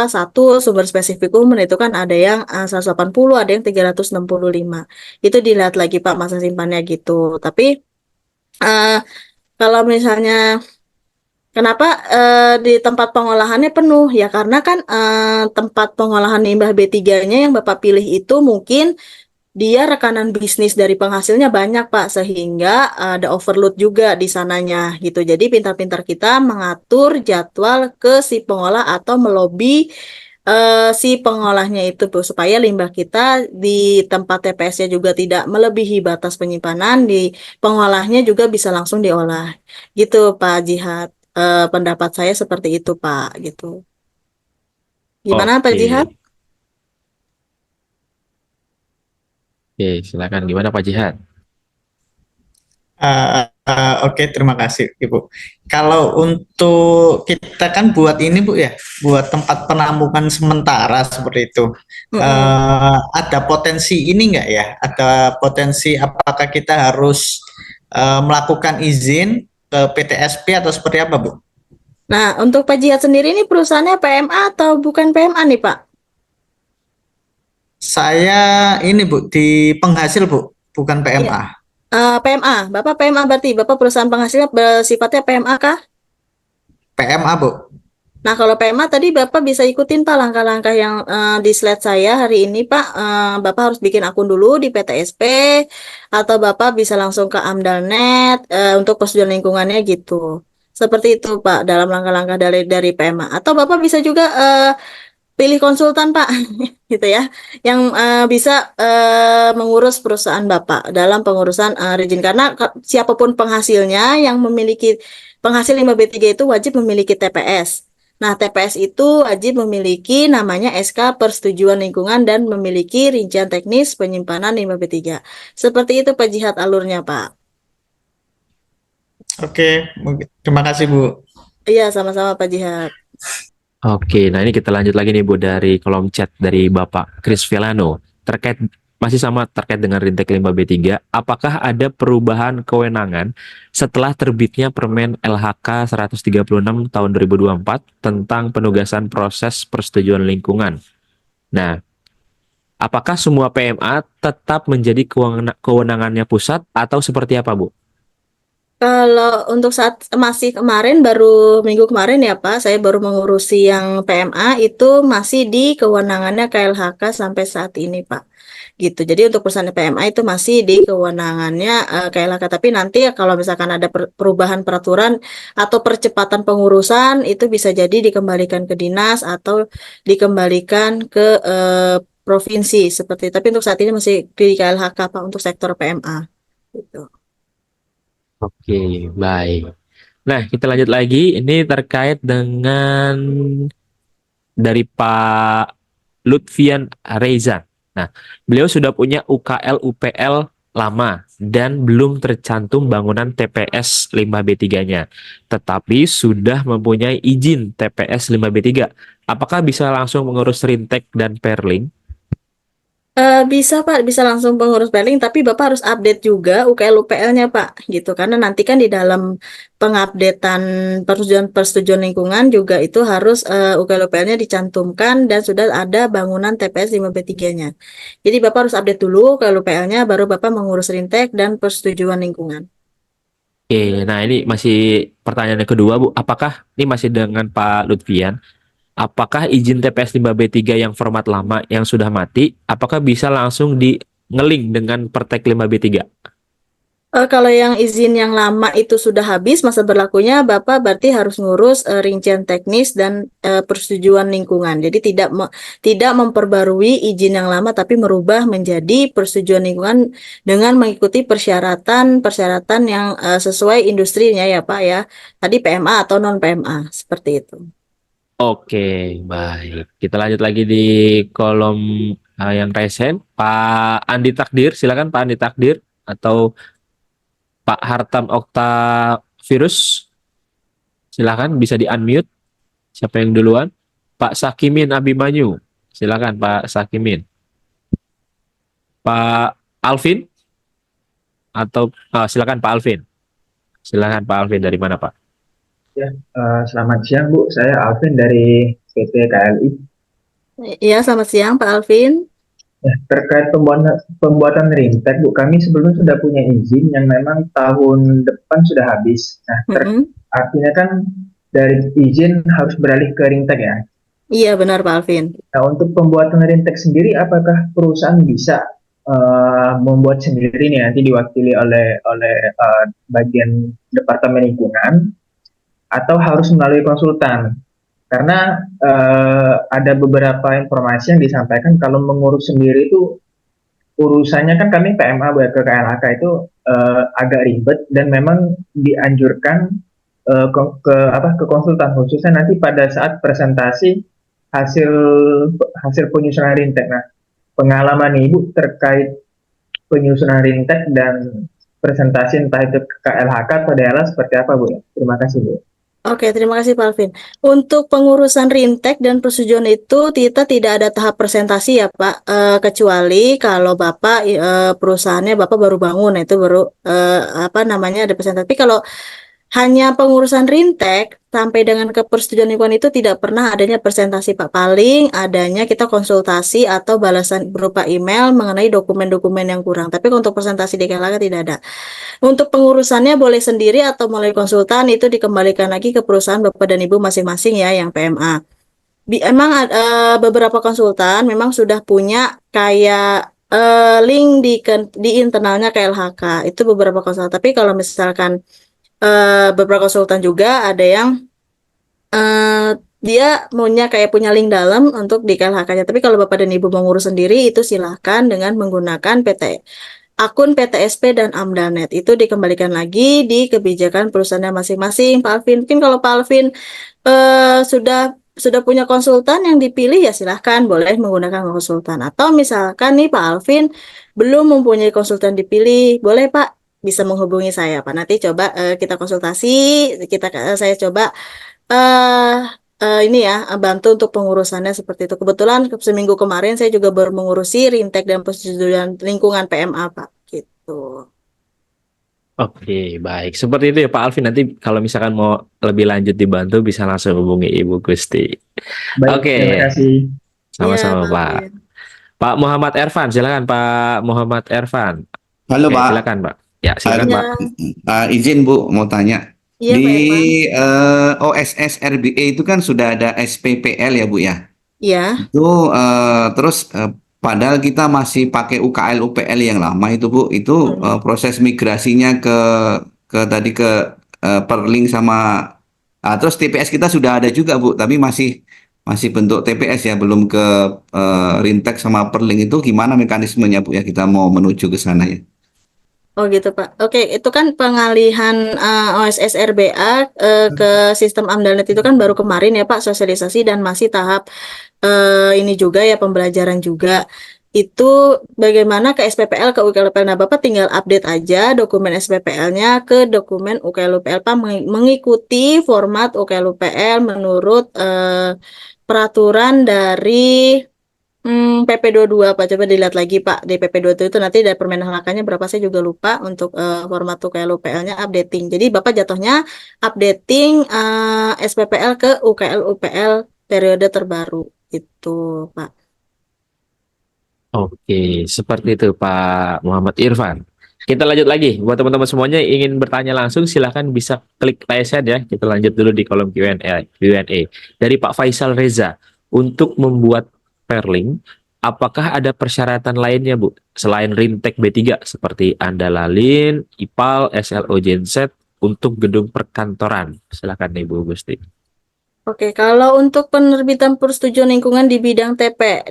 satu sumber spesifikum itu kan ada yang 180, ada yang 365. Itu dilihat lagi Pak masa simpannya gitu. Tapi eh, kalau misalnya kenapa di tempat pengolahannya penuh? Ya karena kan tempat pengolahan limbah B3-nya yang Bapak pilih itu mungkin dia rekanan bisnis dari penghasilnya banyak Pak, sehingga ada overload juga di sananya gitu. Jadi pintar-pintar kita mengatur jadwal ke si pengolah atau melobi si pengolahnya itu Bu, supaya limbah kita di tempat TPS-nya juga tidak melebihi batas penyimpanan, di pengolahnya juga bisa langsung diolah. Gitu Pak Jihad. Pendapat saya seperti itu Pak gitu. Gimana Pak Oke. Jihad? Oke, silakan. Gimana Pak Jihad? Oke, terima kasih Ibu. Kalau untuk kita kan buat ini Bu ya, buat tempat penampungan sementara seperti itu. Mm-mm. Ada potensi ini enggak ya? Ada potensi apakah kita harus melakukan izin ke PTSP atau seperti apa Bu? Nah, untuk Pak Jihad sendiri ini perusahaannya PMA atau bukan PMA nih Pak? Saya ini Bu di penghasil Bu, bukan Iya. PMA. PMA, Bapak PMA berarti Bapak perusahaan penghasilnya bersifatnya PMA kah? PMA Bu. Nah, kalau PMA tadi Bapak bisa ikutin Pak langkah-langkah yang di slide saya hari ini Pak. Bapak harus bikin akun dulu di PTSP atau Bapak bisa langsung ke AMDALNet untuk persetujuan lingkungannya gitu. Seperti itu Pak dalam langkah-langkah dari PMA. Atau Bapak bisa juga pilih konsultan Pak, gitu ya, yang bisa mengurus perusahaan Bapak dalam pengurusan rezim karena siapapun penghasilnya yang memiliki penghasil limbah B3 itu wajib memiliki TPS. Nah, TPS itu wajib memiliki namanya SK Persetujuan Lingkungan dan memiliki rincian teknis penyimpanan limbah B3. Seperti itu Pak Jihad alurnya Pak. Oke, terima kasih Bu. Iya, sama-sama Pak Jihad. Oke, nah ini kita lanjut lagi nih Bu dari kolom chat dari Bapak Chris Villano. Terkait dengan Rintek Limbah B3, apakah ada perubahan kewenangan setelah terbitnya Permen LHK 136 tahun 2024 tentang penugasan proses persetujuan lingkungan? Nah, apakah semua PMA tetap menjadi kewenangannya pusat atau seperti apa, Bu? Kalau untuk saat masih kemarin baru minggu kemarin ya Pak, saya baru mengurusi yang PMA itu masih di kewenangannya KLHK sampai saat ini Pak. Gitu. Jadi untuk perusahaan PMA itu masih di kewenangannya KLHK. Tapi nanti kalau misalkan ada perubahan peraturan atau percepatan pengurusan itu bisa jadi dikembalikan ke dinas atau dikembalikan ke provinsi seperti itu. Tapi untuk saat ini masih di KLHK Pak untuk sektor PMA. Gitu. Oke, baik. Nah, kita lanjut lagi. Ini terkait dengan dari Pak Lutfian Reza. Nah, beliau sudah punya UKL UPL lama dan belum tercantum bangunan TPS Limbah B3-nya, tetapi sudah mempunyai izin TPS Limbah B3. Apakah bisa langsung mengurus Rintek dan Perling? Bisa Pak, bisa langsung pengurus Perling, tapi Bapak harus update juga UKL UPL-nya Pak, gitu. Karena nanti kan di dalam pengupdatean persetujuan lingkungan juga itu harus UKL UPL-nya dicantumkan dan sudah ada bangunan TPS 5B3-nya. Jadi Bapak harus update dulu UKL UPL-nya, baru Bapak mengurus Rintek dan persetujuan lingkungan. Oke, nah ini masih pertanyaan yang kedua, Bu. Apakah ini masih dengan Pak Lutfian? Apakah izin TPS Limbah B3 yang format lama yang sudah mati, apakah bisa langsung di ngeling dengan Pertek Limbah B3? Kalau yang izin yang lama itu sudah habis masa berlakunya, Bapak berarti harus ngurus rincian teknis dan persetujuan lingkungan. Jadi tidak memperbarui izin yang lama, tapi merubah menjadi persetujuan lingkungan dengan mengikuti persyaratan yang sesuai industrinya ya Pak ya. Tadi PMA atau non PMA seperti itu. Oke, baik. Kita lanjut lagi di kolom yang resen. Pak Andi Takdir, silakan Pak Andi Takdir atau Pak Hartam Okta Virus. Silakan bisa di-unmute. Siapa yang duluan? Pak Sakimin Abimanyu. Silakan Pak Sakimin. Pak Alvin atau silakan Pak Alvin. Silakan Pak Alvin, dari mana Pak? Ya, selamat siang Bu, saya Alvin dari PT KLI. Iya, selamat siang Pak Alvin. Ya, terkait pembuatan Rintek Bu, kami sebelumnya sudah punya izin yang memang tahun depan sudah habis. Nah, Mm-mm. artinya kan dari izin harus beralih ke Rintek ya. Iya benar Pak Alvin. Nah, untuk pembuatan Rintek sendiri, apakah perusahaan bisa membuat sendiri nih, nanti diwakili oleh bagian Departemen Lingkungan, atau harus melalui konsultan? Karena ada beberapa informasi yang disampaikan kalau mengurus sendiri itu urusannya kan kami PMA ke KLHK itu agak ribet dan memang dianjurkan ke konsultan, khususnya nanti pada saat presentasi hasil penyusunan Rintek. Nah, pengalaman Ibu terkait penyusunan Rintek dan presentasi entah itu ke KLHK atau daerah seperti apa Bu ya? Terima kasih Bu. Oke, terima kasih Pak Alvin. Untuk pengurusan Rintek dan persetujuan itu kita tidak ada tahap presentasi ya Pak, kecuali kalau Bapak perusahaannya Bapak baru bangun, nah itu baru ada presentasi. Tapi kalau hanya pengurusan Rintek sampai dengan ke persetujuan lingkungan itu tidak pernah adanya presentasi Pak. Paling adanya kita konsultasi atau balasan berupa email mengenai dokumen-dokumen yang kurang. Tapi untuk presentasi di KLHK tidak ada. Untuk pengurusannya boleh sendiri atau melalui konsultan, itu dikembalikan lagi ke perusahaan Bapak dan Ibu masing-masing ya yang PMA. Emang beberapa konsultan memang sudah punya kayak link di internalnya KLHK. Itu beberapa konsultan. Tapi kalau misalkan beberapa konsultan juga ada yang dia punya link dalam untuk di KLHK-nya. Tapi kalau Bapak dan Ibu mau ngurus sendiri, itu silahkan dengan menggunakan akun PTSP dan AMDALNet. Itu dikembalikan lagi di kebijakan perusahaannya masing-masing Pak Alvin. Mungkin kalau Pak Alvin sudah punya konsultan yang dipilih, ya silahkan boleh menggunakan konsultan. Atau misalkan nih Pak Alvin belum mempunyai konsultan dipilih, boleh Pak bisa menghubungi saya Pak. Nanti coba kita konsultasi, saya coba ini ya bantu untuk pengurusannya seperti itu. Kebetulan seminggu kemarin saya juga baru mengurusi Rintek dan persetujuan lingkungan PMA Pak, gitu. Oke, baik. Seperti itu ya Pak Alvin. Nanti kalau misalkan mau lebih lanjut dibantu bisa langsung hubungi Ibu Gusti. Baik, Oke. terima kasih. Sama-sama Iya, Pak. Alvin. Pak Muhammad Ervan, silakan Pak Muhammad Ervan. Halo Oke, Pak. silakan Pak. Ya, silakan Iya. Pak. Izin Bu mau tanya. Iya, Pak Irfan. Di OSS RBA itu kan sudah ada SPPL ya Bu ya. Iya. Itu terus padahal kita masih pakai UKL UPL yang lama itu Bu. Itu proses migrasinya ke Perling sama terus TPS kita sudah ada juga Bu, tapi masih bentuk TPS ya, belum ke Rintek sama Perling. Itu gimana mekanismenya Bu ya, kita mau menuju ke sana ya. Oh gitu Pak. Oke, itu kan pengalihan OSS RBA ke sistem AMDALNet itu kan baru kemarin ya Pak, sosialisasi dan masih tahap ini juga ya pembelajaran juga. itu bagaimana ke SPPL ke UKL-UPL. Nah, Bapak tinggal update aja dokumen SPPL-nya ke dokumen UKL-UPL Pak, mengikuti format UKL-UPL menurut peraturan dari PP 22 Pak. Coba dilihat lagi Pak, di PP 22 itu nanti dari Permenhalakannya berapa saya juga lupa untuk format UKL-UPL-nya updating. Jadi Bapak jatuhnya updating SPPL ke UKL-UPL periode terbaru itu Pak. Oke, seperti itu Pak Muhammad Irfan. Kita lanjut lagi. Buat teman-teman semuanya yang ingin bertanya langsung, silahkan bisa klik raise hand ya. Kita lanjut dulu di kolom Q&A. Dari Pak Faisal Reza. Untuk membuat Perling, apakah ada persyaratan lainnya, Bu? Selain Rintek B3, seperti Andalalin, IPAL, SLO Genset, untuk gedung perkantoran. Silahkan Ibu Gusti. Oke, kalau untuk penerbitan persetujuan lingkungan di bidang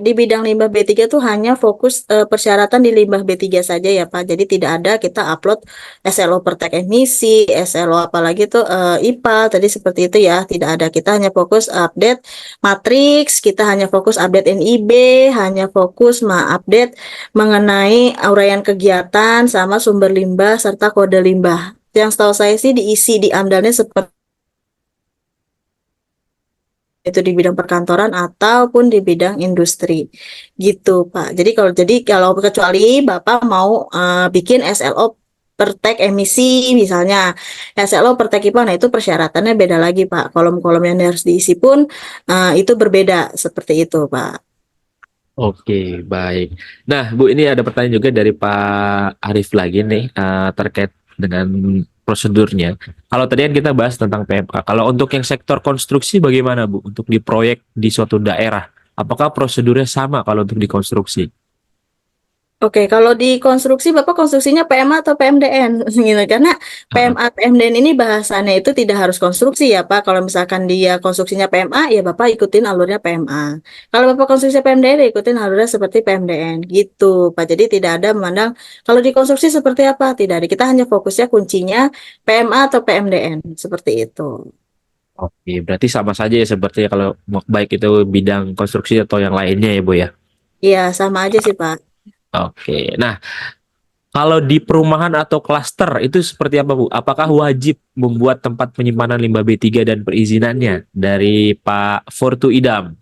di bidang limbah B3 itu hanya fokus persyaratan di limbah B3 saja ya Pak. Jadi tidak ada kita upload SLO pertek emisi, SLO apalagi itu IPA tadi seperti itu ya. Tidak ada, kita hanya fokus update matriks, kita hanya fokus update NIB, hanya fokus update mengenai uraian kegiatan sama sumber limbah serta kode limbah. Yang setahu saya sih diisi di AMDALnya seperti itu di bidang perkantoran ataupun di bidang industri gitu Pak. Jadi kalau kecuali Bapak mau bikin SLO pertek emisi misalnya SLO pertek IPA, nah itu persyaratannya beda lagi Pak. Kolom-kolom yang harus diisi pun itu berbeda seperti itu Pak. Oke, baik. Nah, Bu, ini ada pertanyaan juga dari Pak Arif lagi nih, terkait dengan prosedurnya. Kalau tadi kan kita bahas tentang PMK, kalau untuk yang sektor konstruksi bagaimana, Bu? Untuk di proyek di suatu daerah, apakah prosedurnya sama kalau untuk di konstruksi? Oke, kalau di konstruksi Bapak konstruksinya PMA atau PMDN gitu. Karena Ah, PMA PMDN ini bahasannya itu tidak harus konstruksi ya Pak. Kalau misalkan dia konstruksinya PMA ya Bapak ikutin alurnya PMA. Kalau Bapak konstruksinya PMDN ya ikutin alurnya seperti PMDN gitu Pak. Jadi tidak ada memandang kalau di konstruksi seperti apa, tidak ada. Kita hanya fokusnya kuncinya PMA atau PMDN seperti itu. oke, berarti sama saja ya seperti kalau baik itu bidang konstruksi atau yang lainnya ya, Bu ya. Iya, sama aja sih Pak. Oke, nah kalau di perumahan atau klaster itu seperti apa, Bu? Apakah wajib membuat tempat penyimpanan limbah B3 dan perizinannya dari Pak Fortu Idam?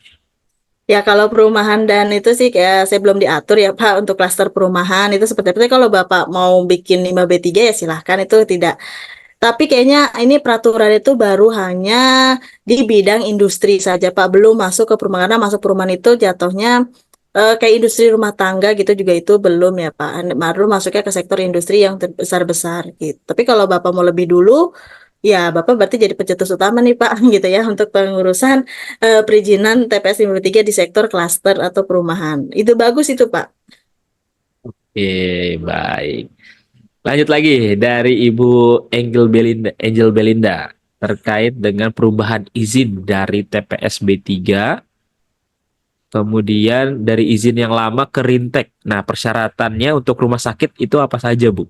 Ya kalau perumahan dan itu sih kayak saya belum diatur ya Pak untuk klaster perumahan itu seperti apa. Kalau Bapak mau bikin limbah B3 ya silahkan itu tidak. Tapi kayaknya ini peraturan itu baru hanya di bidang industri saja Pak. Belum masuk ke perumahan. Karena masuk perumahan itu jatuhnya kayak industri rumah tangga gitu juga itu belum ya Pak. Baru masuknya ke sektor industri yang besar-besar gitu. Tapi kalau Bapak mau lebih dulu ya, Bapak berarti jadi pencetus utama nih Pak, gitu ya, untuk pengurusan perizinan TPS 53 di sektor klaster atau perumahan. Itu bagus itu Pak. Baik. Lanjut lagi dari Ibu Angel Belinda terkait dengan perubahan izin dari TPS B3, kemudian dari izin yang lama ke Rintek. Nah, persyaratannya untuk rumah sakit itu apa saja, Bu?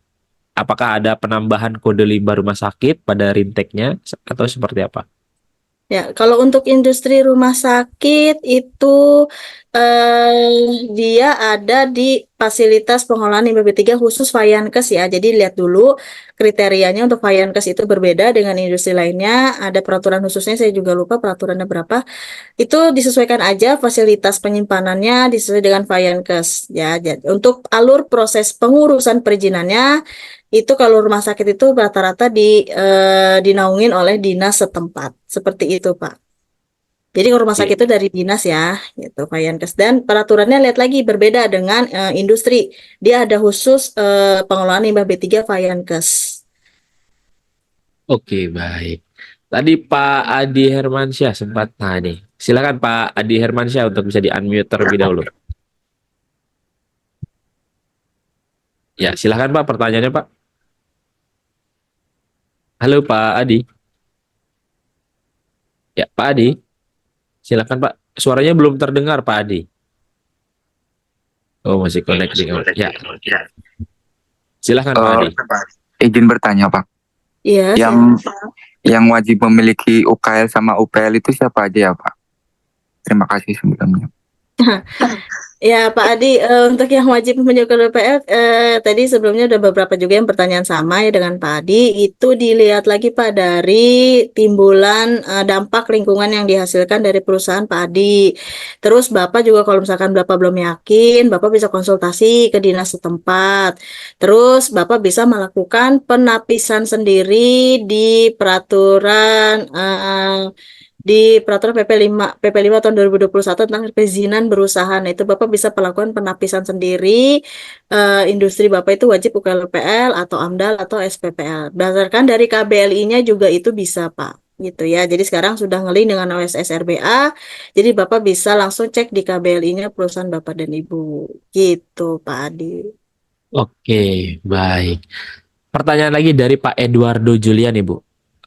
Apakah ada penambahan kode limbah rumah sakit pada Rinteknya atau seperti apa? Ya, kalau untuk industri rumah sakit itu dia ada di fasilitas pengolahan limbah B3 khusus Faiankes ya. Jadi lihat dulu kriterianya untuk Faiankes itu berbeda dengan industri lainnya. Ada peraturan khususnya, saya juga lupa peraturannya berapa. Itu disesuaikan aja fasilitas penyimpanannya disesuaikan dengan Faiankes ya. Jadi, untuk alur proses pengurusan perizinannya itu kalau rumah sakit itu rata-rata dinaungin oleh dinas setempat. Seperti itu, Pak. Jadi kalau rumah sakit Oke. itu dari dinas ya, gitu, Faiankes. Dan peraturannya lihat lagi berbeda dengan industri. Dia ada khusus pengelolaan limbah B3 Faiankes. Oke, baik. Tadi Pak Adi Hermansyah sempat, nah nih, silakan Pak Adi Hermansyah untuk bisa di-unmute terlebih dahulu. Ya, silakan Pak pertanyaannya Pak. Halo Pak Adi. Ya, Pak Adi, silakan Pak. Suaranya belum terdengar Pak Adi. Oh, masih connecting. Ya, silakan Pak Adi. Izin bertanya Pak, Iya, yang yang wajib memiliki UKL sama UPL itu siapa aja ya Pak? Terima kasih sebelumnya. Ya, Pak Adi, untuk yang wajib menunjukkan BPL, tadi sebelumnya ada beberapa juga yang pertanyaan sama ya dengan Pak Adi, itu dilihat lagi Pak dari timbulan dampak lingkungan yang dihasilkan dari perusahaan Pak Adi. Terus Bapak juga kalau misalkan Bapak belum yakin, Bapak bisa konsultasi ke dinas setempat. Terus Bapak bisa melakukan penapisan sendiri di peraturan PP 5 tahun 2021 tentang perizinan berusaha. Nah, itu Bapak bisa melakukan penapisan sendiri. Industri Bapak itu wajib UKLPL atau AMDAL atau SPPL. Berdasarkan dari KBLI-nya juga itu bisa, Pak. Gitu ya. Jadi sekarang sudah ngelink dengan OSS RBA. Jadi Bapak bisa langsung cek di KBLI-nya perusahaan Bapak dan Ibu. Gitu, Pak Adi. Oke, baik. Pertanyaan lagi dari Pak Eduardo Julian, Ibu.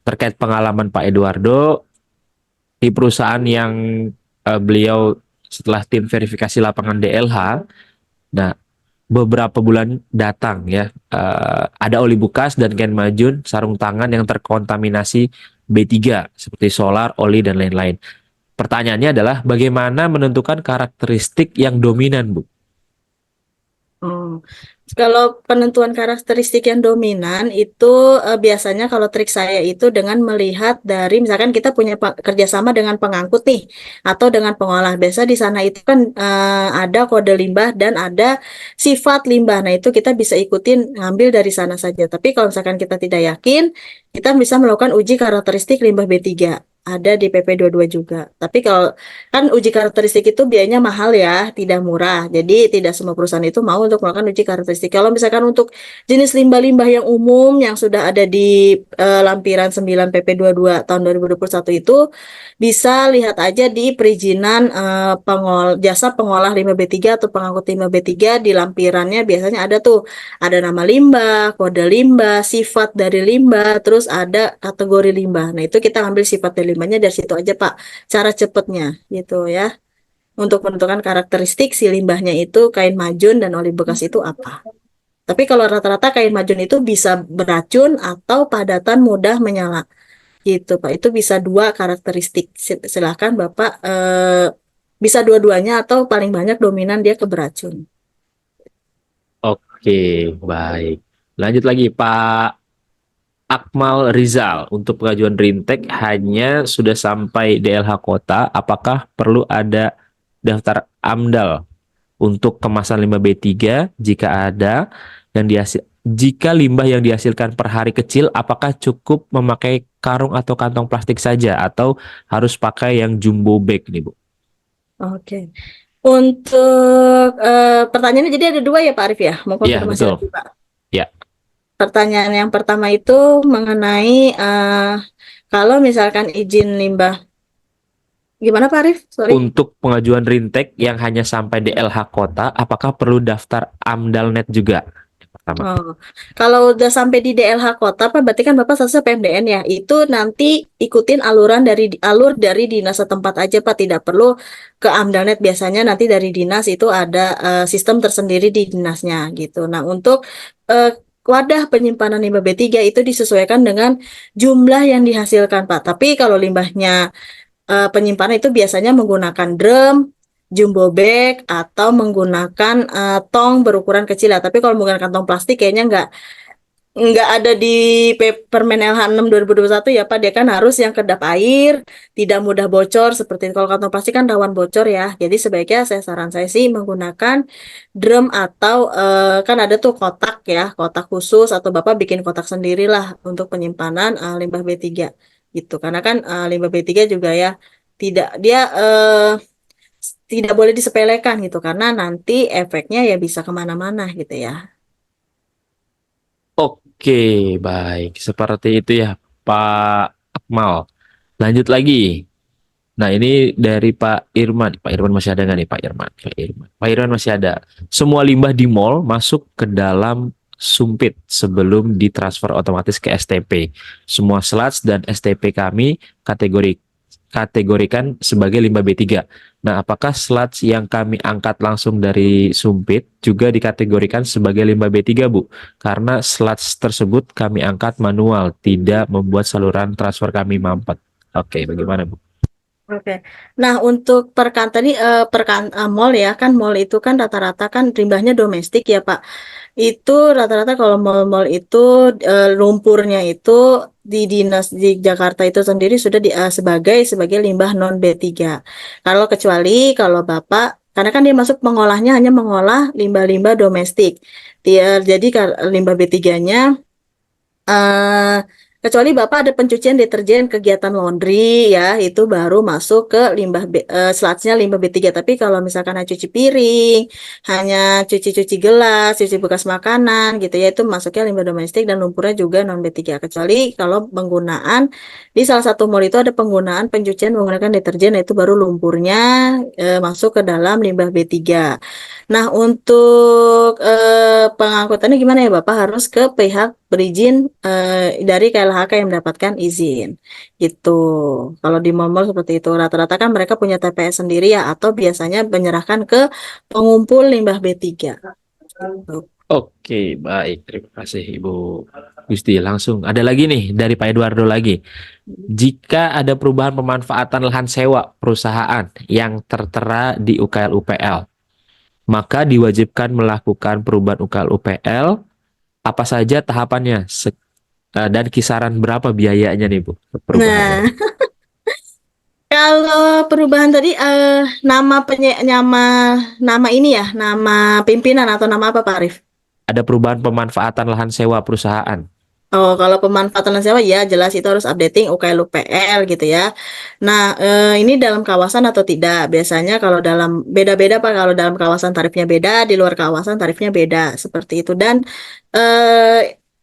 Terkait pengalaman Pak Eduardo di perusahaan yang beliau setelah tim verifikasi lapangan DLH, nah beberapa bulan datang ya, ada oli bekas dan Ken Majun sarung tangan yang terkontaminasi B3 seperti solar, oli dan lain-lain. Pertanyaannya adalah bagaimana menentukan karakteristik yang dominan, Bu? Hmm. Kalau penentuan karakteristik yang dominan itu biasanya kalau trik saya itu dengan melihat dari misalkan kita punya kerjasama dengan pengangkut nih atau dengan pengolah. Biasa di sana itu kan ada kode limbah dan ada sifat limbah. Nah itu kita bisa ikutin ngambil dari sana saja. Tapi kalau misalkan kita tidak yakin, kita bisa melakukan uji karakteristik limbah B3. Ada di PP 22 juga. Tapi kalau kan uji karakteristik itu biayanya mahal ya, tidak murah. Jadi tidak semua perusahaan itu mau untuk melakukan uji karakteristik. Kalau misalkan untuk jenis limbah-limbah yang umum yang sudah ada di lampiran 9 PP 22 tahun 2021 itu bisa lihat aja di perizinan jasa pengolah limbah B3 atau pengangkut limbah B3 di lampirannya biasanya ada tuh, ada nama limbah, kode limbah, sifat dari limbah, terus ada kategori limbah. Nah, itu kita ambil sifat dari limbahnya dari situ aja, Pak, cara cepetnya gitu ya untuk menentukan karakteristik si limbahnya itu kain majun dan oli bekas itu apa. Tapi kalau rata-rata kain majun itu bisa beracun atau padatan mudah menyala gitu Pak. Itu bisa dua karakteristik. Silahkan Bapak bisa dua-duanya atau paling banyak dominan dia ke beracun. Oke, baik. Lanjut lagi, Pak Akmal Rizal. Untuk pengajuan Rintek hanya sudah sampai DLH Kota, apakah perlu ada daftar AMDAL untuk kemasan limbah B3 jika ada yang jika limbah yang dihasilkan per hari kecil, apakah cukup memakai karung atau kantong plastik saja atau harus pakai yang jumbo bag nih, Bu? Oke. Untuk pertanyaannya jadi ada dua ya Pak Arif ya? Mau Iya, konfirmasi betul. lagi Pak. Ya, Pertanyaan yang pertama itu mengenai kalau misalkan izin limbah, gimana Pak Arif? Sorry. untuk pengajuan Rintek yang hanya sampai DLH Kota, apakah perlu daftar AMDALNet juga? Yang pertama. Oh, kalau udah sampai di DLH kota, Pak, berarti kan Bapak statusnya PMDN ya. Itu nanti ikutin alur dari dinas setempat aja, Pak. Tidak perlu ke AMDALNet. Biasanya nanti dari dinas itu ada sistem tersendiri di dinasnya gitu. Nah, untuk wadah penyimpanan limbah B3 itu disesuaikan dengan jumlah yang dihasilkan, Pak. Tapi kalau limbahnya penyimpanan itu biasanya menggunakan drum, jumbo bag, atau menggunakan tong berukuran kecil ya. Tapi kalau menggunakan kantong plastik kayaknya nggak ada di Permen LH 6 2021 ya Pak. Dia kan harus yang kedap air, tidak mudah bocor seperti itu. Kalau kantong plastik kan rawan bocor ya. Jadi sebaiknya saran saya sih menggunakan drum atau kan ada tuh kotak ya, kotak khusus atau Bapak bikin kotak sendirilah untuk penyimpanan limbah B3 gitu. Karena kan limbah B3 juga ya tidak boleh disepelekan gitu karena nanti efeknya ya bisa kemana-mana gitu ya. Oke, baik. Seperti itu ya, Pak Akmal. Lanjut lagi. Nah, ini dari Pak Irman. Pak Irman masih ada nggak nih, Pak Irman? Pak Irman masih ada. Semua limbah di mall masuk ke dalam sumpit sebelum ditransfer otomatis ke STP. Semua sludge dan STP kami kategorikan sebagai limbah B3. Nah, apakah sludge yang kami angkat langsung dari sumpit juga dikategorikan sebagai limbah B3, Bu? Karena sludge tersebut kami angkat manual, tidak membuat saluran transfer kami mampet. Oke, bagaimana, Bu? Oke. Nah, untuk perkan tadi mall ya kan mall itu kan rata-rata kan limbahnya domestik ya, Pak. Itu rata-rata kalau mall-mall itu lumpurnya itu di dinas di Jakarta itu sendiri sudah sebagai limbah non B3. Kalau kecuali kalau Bapak karena kan dia masuk mengolahnya hanya mengolah limbah-limbah domestik. Jadi limbah B3-nya eh kecuali Bapak ada pencucian deterjen kegiatan laundry ya, itu baru masuk ke slatsnya limbah B3. Tapi kalau misalkan hanya cuci piring, hanya cuci-cuci gelas, cuci bekas makanan gitu ya, itu masuknya limbah domestik dan lumpurnya juga non B3. Kecuali kalau penggunaan di salah satu mall itu ada penggunaan pencucian menggunakan deterjen, itu baru lumpurnya masuk ke dalam limbah B3. Nah, untuk pengangkutannya gimana ya Bapak? Harus ke pihak berizin dari KLHK yang mendapatkan izin. Gitu. Kalau di mall-mall seperti itu, rata-rata kan mereka punya TPS sendiri ya, atau biasanya menyerahkan ke pengumpul limbah B3. Gitu. Oke, baik. Terima kasih Ibu Gusti. Langsung ada lagi nih dari Pak Eduardo lagi. Jika ada perubahan pemanfaatan lahan sewa perusahaan yang tertera di UKL UPL, maka diwajibkan melakukan perubahan UKL UPL. Apa saja tahapannya dan kisaran berapa biayanya nih Bu perubahannya? Nah, kalau perubahan tadi nama ini ya, nama pimpinan atau nama apa Pak Arif? Ada perubahan pemanfaatan lahan sewa perusahaan. Oh, kalau pemanfaatan sewa ya jelas itu harus updating UKL UPL gitu ya. Nah, ini dalam kawasan atau tidak? Biasanya kalau dalam beda-beda Pak, kalau dalam kawasan tarifnya beda, di luar kawasan tarifnya beda seperti itu. Dan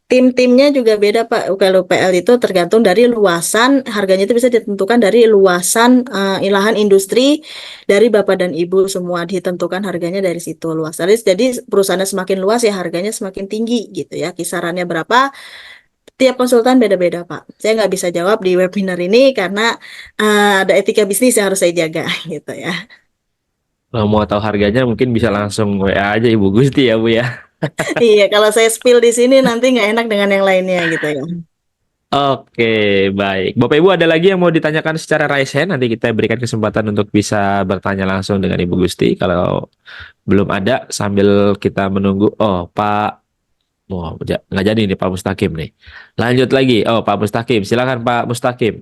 tim-timnya juga beda Pak. UKL UPL itu tergantung dari luasan, harganya itu bisa ditentukan dari luasan lahan industri dari Bapak dan Ibu semua ditentukan harganya dari situ luas. Jadi perusahaannya semakin luas ya harganya semakin tinggi gitu ya. Kisarannya berapa? Tiap konsultan beda-beda, Pak. Saya nggak bisa jawab di webinar ini karena ada etika bisnis yang harus saya jaga, gitu ya. Kalau mau tahu harganya mungkin bisa langsung WA aja Ibu Gusti ya Bu ya. Iya, kalau saya spill di sini nanti nggak enak dengan yang lainnya, gitu ya. Oke, baik. Bapak Ibu ada lagi yang mau ditanyakan secara raise hand? Nanti kita berikan kesempatan untuk bisa bertanya langsung dengan Ibu Gusti. Kalau belum ada, sambil kita menunggu. Oh, Pak. Oh, nggak jadi nih Pak Mustaqim nih. Lanjut lagi. Oh, Pak Mustaqim. Silakan Pak Mustaqim.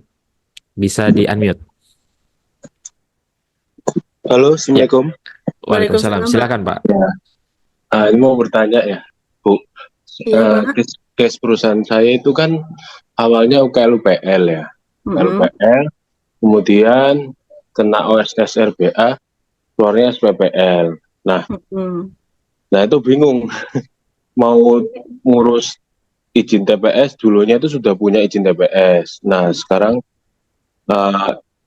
Bisa di-unmute. Halo, Ya. Assalamualaikum. Waalaikumsalam. Waalaikumsalam, Pak. Silakan Pak. Ini mau bertanya ya, Bu. Iya, Pak. Case perusahaan saya itu kan awalnya UKL UPL ya. UKL Mm-mm. UPL, kemudian kena OSS RBA, keluarnya SPPL. Nah, Mm-mm. nah itu bingung. Mau ngurus izin TPS, dulunya itu sudah punya izin TPS. Nah, sekarang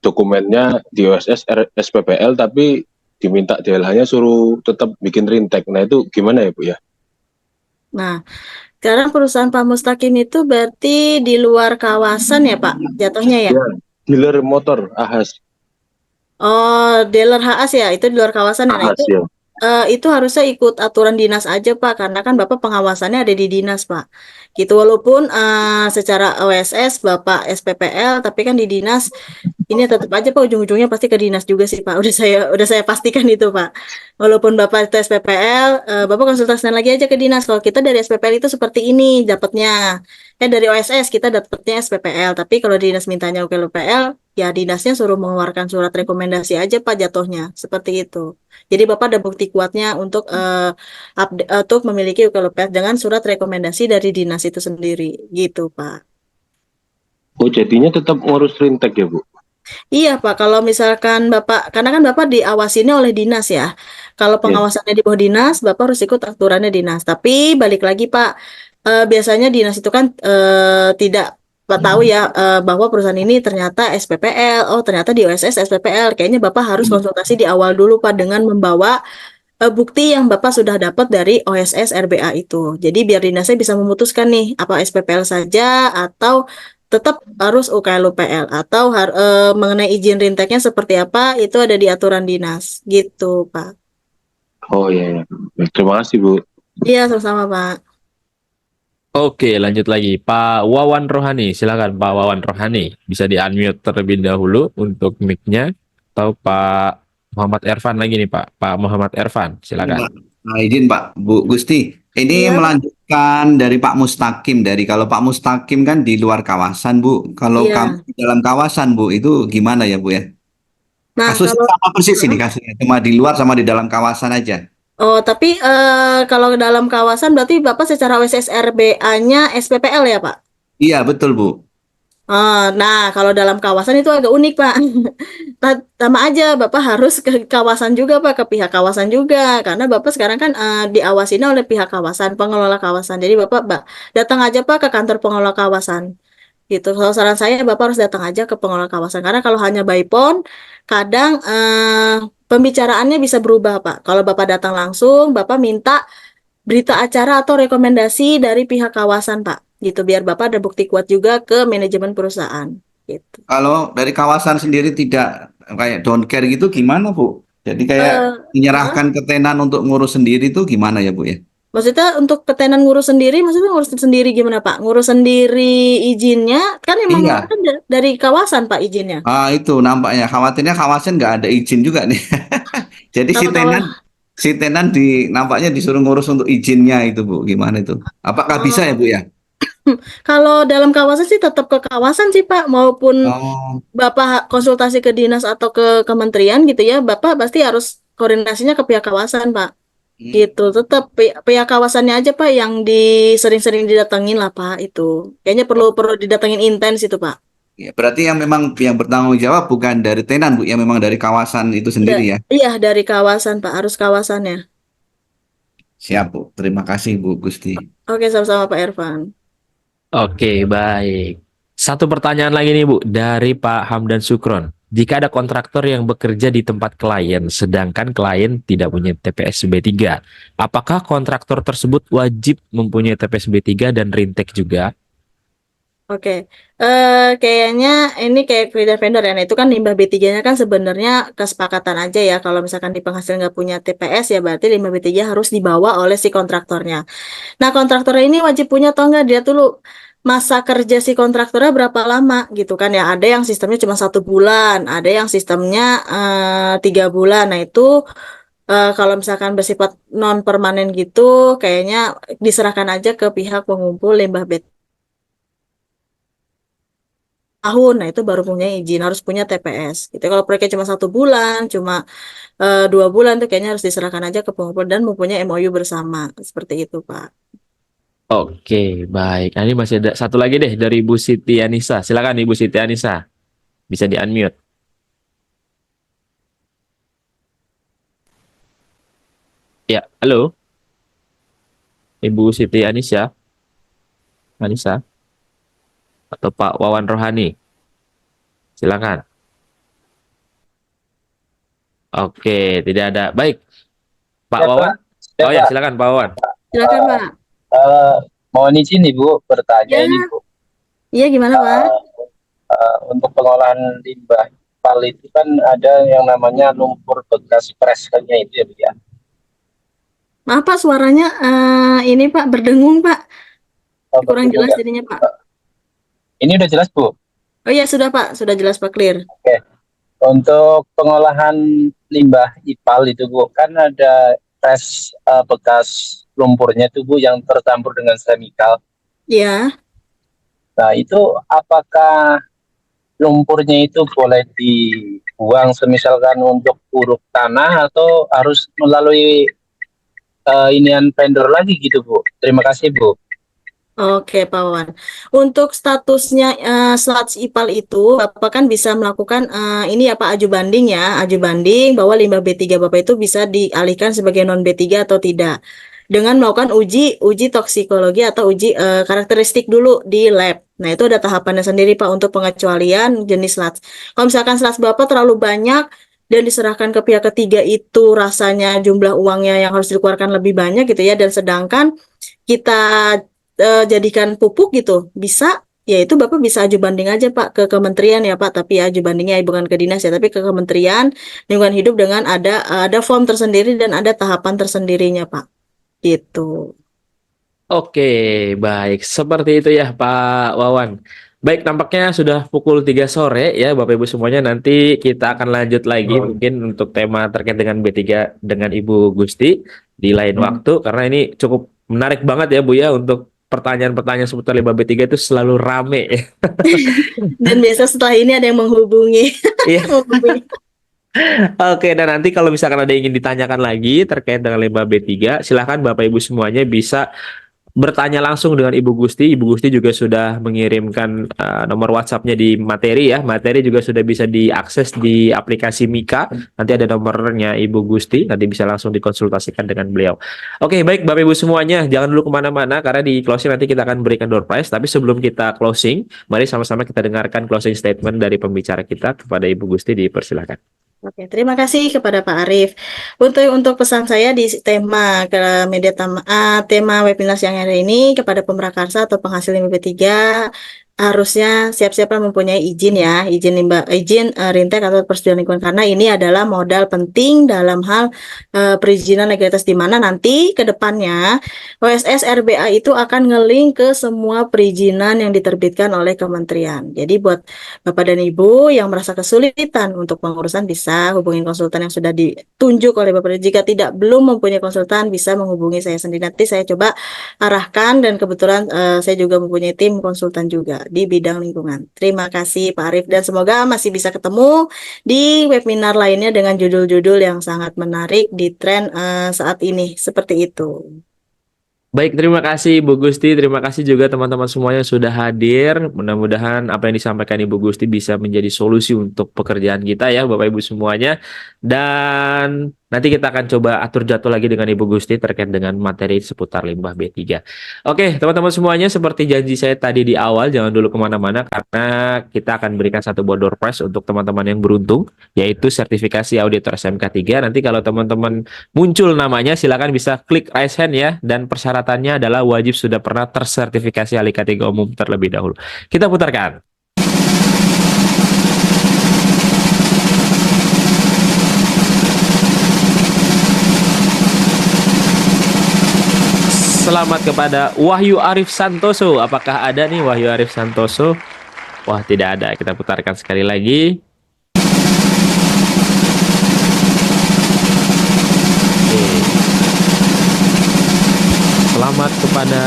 dokumennya di OSS SPPL, tapi diminta DLH-nya suruh tetap bikin rintek. Nah, itu gimana ya, Bu ya? Nah, sekarang perusahaan Pak Mustaqim itu berarti di luar kawasan ya, Pak, jatuhnya ya? Ya, dealer motor Ahas. Oh, dealer HAS ya, itu di luar kawasan ya. Nah, Ahas ya. itu harusnya ikut aturan dinas aja Pak, karena kan Bapak pengawasannya ada di dinas Pak. Gitu walaupun secara OSS Bapak SPPL, tapi kan di dinas ini tetap aja Pak ujung-ujungnya pasti ke dinas juga sih Pak. Udah saya pastikan itu Pak. Walaupun Bapak itu SPPL, Bapak konsultasikan lagi aja ke dinas. Kalau kita dari SPPL itu seperti ini dapatnya. Dari OSS kita dapatnya SPPL, tapi kalau dinas mintanya UKL ya dinasnya suruh mengeluarkan surat rekomendasi aja Pak jatuhnya. Seperti itu. Jadi Bapak ada bukti kuatnya untuk memiliki UKLPF dengan surat rekomendasi dari dinas itu sendiri, gitu Pak. Oh, jadinya tetap ngurus rintek ya, Bu? Iya Pak, kalau misalkan Bapak, karena kan Bapak diawasinnya oleh dinas ya. Kalau Ya. pengawasannya di bawah dinas, Bapak harus ikut aturannya dinas. Tapi balik lagi Pak, biasanya dinas itu kan tidak Pak tahu ya bahwa perusahaan ini ternyata SPPL, oh ternyata di OSS SPPL. Kayaknya Bapak harus konsultasi di awal dulu Pak dengan membawa bukti yang Bapak sudah dapat dari OSS RBA itu. Jadi biar dinasnya bisa memutuskan nih apa SPPL saja atau tetap harus UKL UPL atau mengenai izin rinteknya seperti apa itu ada di aturan dinas gitu Pak. Oh iya, ya. Terima kasih, Bu. Iya sama-sama Pak. Oke, lanjut lagi. Pak Wawan Rohani, silakan Pak Wawan Rohani. Bisa di-unmute terlebih dahulu untuk mic-nya. Atau Pak Muhammad Ervan lagi nih, Pak. Pak Muhammad Ervan, Ini, silakan. Pak. Nah, izin Pak, Bu Gusti. Ini Iya, Pak. melanjutkan dari Pak Mustaqim. Dari kalau Pak Mustaqim kan di luar kawasan, Bu. Kalau Iya. kami di dalam kawasan, Bu, itu gimana ya, Bu ya? Nah, Kasusnya kalau sama persis ini kasusnya. Cuma di luar sama di dalam kawasan aja. oh, tapi kalau dalam kawasan berarti Bapak secara WSSRBA-nya SPPL ya, Pak? Iya, betul, Bu. Nah, kalau dalam kawasan itu agak unik, Pak. Sama aja, Bapak harus ke kawasan juga, Pak, ke pihak kawasan juga. Karena Bapak sekarang kan diawasinya oleh pihak kawasan, pengelola kawasan. Jadi Bapak datang aja, Pak, ke kantor pengelola kawasan. Gitu. Kalau saran saya, Bapak harus datang aja ke pengelola kawasan. Karena kalau hanya by phone, kadang pembicaraannya bisa berubah, Pak. Kalau Bapak datang langsung, Bapak minta berita acara atau rekomendasi dari pihak kawasan, Pak. Gitu, biar Bapak ada bukti kuat juga ke manajemen perusahaan. Gitu. Kalau dari kawasan sendiri tidak kayak don't care gitu gimana, Bu? Jadi kayak Eh, menyerahkan ke tenan untuk ngurus sendiri itu gimana ya, Bu ya? Maksudnya untuk ketenan ngurus sendiri, maksudnya ngurus sendiri gimana, Pak? Ngurus sendiri izinnya, kan emang Iya. kan dari kawasan, Pak, izinnya. Itu nampaknya khawatirnya kawasan nggak ada izin juga nih. Jadi Kalau kawa- si tenan nampaknya disuruh ngurus untuk izinnya itu, Bu. Gimana itu? Apakah bisa ya, Bu ya? Kalau dalam kawasan sih tetap ke kawasan sih, Pak, maupun Oh, Bapak konsultasi ke dinas atau ke kementerian gitu ya, Bapak pasti harus koordinasinya ke pihak kawasan, Pak. hmm. Gitu, tetap pihak kawasannya aja, Pak, yang sering-sering didatengin lah, Pak, itu. Kayaknya perlu perlu didatengin intens itu, Pak. Ya, berarti yang memang yang bertanggung jawab bukan dari tenan, Bu, yang memang dari kawasan itu Iya, sendiri ya. iya dari kawasan, Pak, harus kawasannya. Siap, Bu. Terima kasih, Bu Gusti. Oke, sama-sama Pak Ervan. Oke, baik. Satu pertanyaan lagi nih, Bu, dari Pak Hamdan Sukron. Jika ada kontraktor yang bekerja di tempat klien, sedangkan klien tidak punya TPS B3, apakah kontraktor tersebut wajib mempunyai TPS B3 dan Rintek juga? Oke, kayaknya ini kayak vendor-vendor ya. Nah, itu kan limbah B3-nya kan sebenarnya kesepakatan aja ya. Kalau misalkan di penghasil nggak punya TPS ya berarti limbah B3 harus dibawa oleh si kontraktornya. Nah, kontraktornya ini wajib punya atau enggak? Dia dulu masa kerja si kontraktornya berapa lama gitu kan ya. Ada yang sistemnya cuma 1 bulan, ada yang sistemnya 3 bulan. Nah, itu kalau misalkan bersifat non permanen gitu, kayaknya diserahkan aja ke pihak pengumpul limbah B3 tahun. Nah, itu baru punya izin, harus punya TPS. Gitu. Kalau proyeknya cuma 1 bulan, cuma 2 bulan tuh kayaknya harus diserahkan aja ke pengumpul dan mempunyai MOU bersama. Seperti itu, Pak. Oke, baik. Nah, ini masih ada satu lagi deh dari Ibu Siti Anissa. Silakan Ibu Siti Anissa. Bisa di-unmute. Ya, halo. Ibu Siti Anissa. Anissa. Atau Pak Wawan Rohani. Silakan. Oke, tidak ada. Baik. Pak Ya, Wawan. Pak. Ya, Oh ya, Pak. silakan Pak Wawan. Silakan, Pak. Mohon izin Ibu bertanya Ya, ini Bu. iya gimana, Pak? Untuk pengolahan limbah IPAL itu kan ada yang namanya lumpur bekas preskernya itu ya Bu ya. Maaf, Pak, suaranya ini, Pak, berdengung, Pak. Kurang Betul, jelas ya. jadinya, Pak. Ini udah jelas Bu. Oh iya, sudah, Pak. Sudah jelas, Pak, clear. Oke. Untuk pengolahan limbah IPAL itu Bu, kan ada bekas lumpurnya itu Bu yang tercampur dengan chemical. Iya. Nah, itu apakah lumpurnya itu boleh dibuang semisalkan untuk uruk tanah atau harus melalui inian vendor lagi gitu Bu? Terima kasih Bu. Oke, Pak Wawan. Untuk statusnya sludge IPAL itu, Bapak kan bisa melakukan ini ya Pak, aju banding ya. Aju banding bahwa limbah B3 Bapak itu bisa dialihkan sebagai non B3 atau tidak. Dengan melakukan uji toksikologi atau uji karakteristik dulu di lab. Nah, itu ada tahapannya sendiri Pak untuk pengecualian jenis sludge. Kalau misalkan sludge Bapak terlalu banyak dan diserahkan ke pihak ketiga itu rasanya jumlah uangnya yang harus dikeluarkan lebih banyak gitu ya, dan sedangkan kita jadikan pupuk gitu, bisa, ya itu Bapak bisa aju banding aja Pak ke kementerian ya Pak, tapi ya aju bandingnya bukan ke dinas ya, tapi ke Kementerian Lingkungan Hidup dengan ada form tersendiri dan ada tahapan tersendirinya Pak, gitu. Oke, baik. Seperti itu ya Pak Wawan. Baik, nampaknya sudah pukul 3 sore ya Bapak Ibu semuanya. Nanti kita akan lanjut lagi mungkin untuk tema terkait dengan B3 dengan Ibu Gusti di lain waktu. Karena ini cukup menarik banget ya Bu ya untuk pertanyaan-pertanyaan seputar limbah B3 itu selalu rame ya. Dan biasa setelah ini ada yang menghubungi. Iya. Menghubungi. Oke, dan nanti kalau misalkan ada yang ingin ditanyakan lagi terkait dengan limbah B3, silahkan Bapak Ibu semuanya bisa bertanya langsung dengan Ibu Gusti. Ibu Gusti juga sudah mengirimkan nomor WhatsApp-nya di materi ya. Materi juga sudah bisa diakses di aplikasi Mika. Nanti ada nomornya Ibu Gusti, nanti bisa langsung dikonsultasikan dengan beliau. Oke, baik Bapak Ibu semuanya, jangan dulu kemana-mana karena di closing nanti kita akan berikan door prize. Tapi sebelum kita closing, mari sama-sama kita dengarkan closing statement dari pembicara kita. Kepada Ibu Gusti, dipersilakan. Oke, terima kasih kepada Pak Arief. Untuk pesan saya di tema ke media tema webinar siang hari ini kepada pemrakarsa atau penghasil limbah B3 harusnya siap-siap mempunyai izin ya, izin Rintek atau persetujuan lingkungan karena ini adalah modal penting dalam hal perizinan legalitas di mana nanti ke depannya OSS RBA itu akan ngelink ke semua perizinan yang diterbitkan oleh kementerian. Jadi buat Bapak dan Ibu yang merasa kesulitan untuk pengurusan bisa hubungi konsultan yang sudah ditunjuk oleh Bapak. Jika belum mempunyai konsultan bisa menghubungi saya sendiri. Nanti saya coba arahkan dan kebetulan saya juga mempunyai tim konsultan juga di bidang lingkungan. Terima kasih Pak Arief dan semoga masih bisa ketemu di webinar lainnya dengan judul-judul yang sangat menarik di tren saat ini. Seperti itu. Baik, terima kasih Ibu Gusti, terima kasih juga teman-teman semuanya sudah hadir. Mudah-mudahan apa yang disampaikan Ibu Gusti bisa menjadi solusi untuk pekerjaan kita ya Bapak Ibu semuanya. Dan nanti kita akan coba atur jadwal lagi dengan Ibu Gusti terkait dengan materi seputar limbah B3. Oke, teman-teman semuanya, seperti janji saya tadi di awal, jangan dulu kemana-mana karena kita akan berikan satu buah door prize untuk teman-teman yang beruntung, yaitu sertifikasi auditor SMK 3. Nanti kalau teman-teman muncul namanya, silakan bisa klik raise hand ya. Dan persyaratannya adalah wajib sudah pernah tersertifikasi ahli K3 umum terlebih dahulu. Kita putarkan. Selamat kepada Wahyu Arif Santoso. Apakah ada nih Wahyu Arif Santoso? Wah, tidak ada. Kita putarkan sekali lagi. Oke. Selamat kepada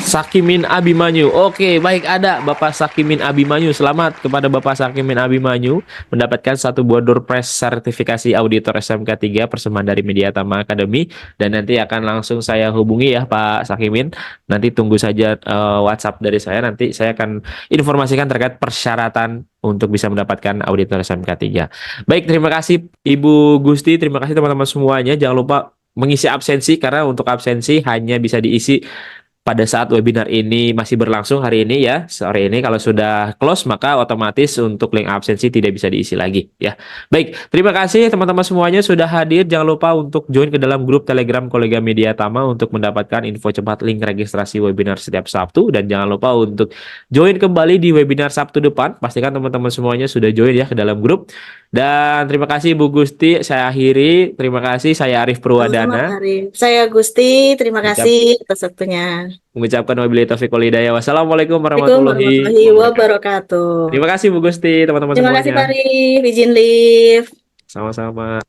Sakimin Abimanyu. Oke, baik, ada Bapak Sakimin Abimanyu. Selamat kepada Bapak Sakimin Abimanyu mendapatkan satu buah door prize sertifikasi auditor SMK 3 persembahan dari Media Tama Academy. Dan nanti akan langsung saya hubungi ya Pak Sakimin. Nanti tunggu saja WhatsApp dari saya. Nanti saya akan informasikan terkait persyaratan untuk bisa mendapatkan auditor SMK 3. Baik, terima kasih Ibu Gusti. Terima kasih teman-teman semuanya. Jangan lupa mengisi absensi karena untuk absensi hanya bisa diisi pada saat webinar ini masih berlangsung hari ini ya, sore ini. Kalau sudah close maka otomatis untuk link absensi tidak bisa diisi lagi ya. Baik, terima kasih teman-teman semuanya sudah hadir. Jangan lupa untuk join ke dalam grup Telegram Kolega Media Tama untuk mendapatkan info cepat link registrasi webinar setiap Sabtu. Dan jangan lupa untuk join kembali di webinar Sabtu depan. Pastikan teman-teman semuanya sudah join ya ke dalam grup. Dan terima kasih Bu Gusti, saya akhiri. Terima kasih, saya Arief Purwadana. Saya Gusti, terima kasih atas waktunya. Mengucapkan wabillahi taufiq wal hidayah. Wassalamualaikum warahmatullahi wabarakatuh. Terima kasih Bu Gusti, teman-teman Terima semuanya. kasih Pak Arief, izin live. Sama-sama.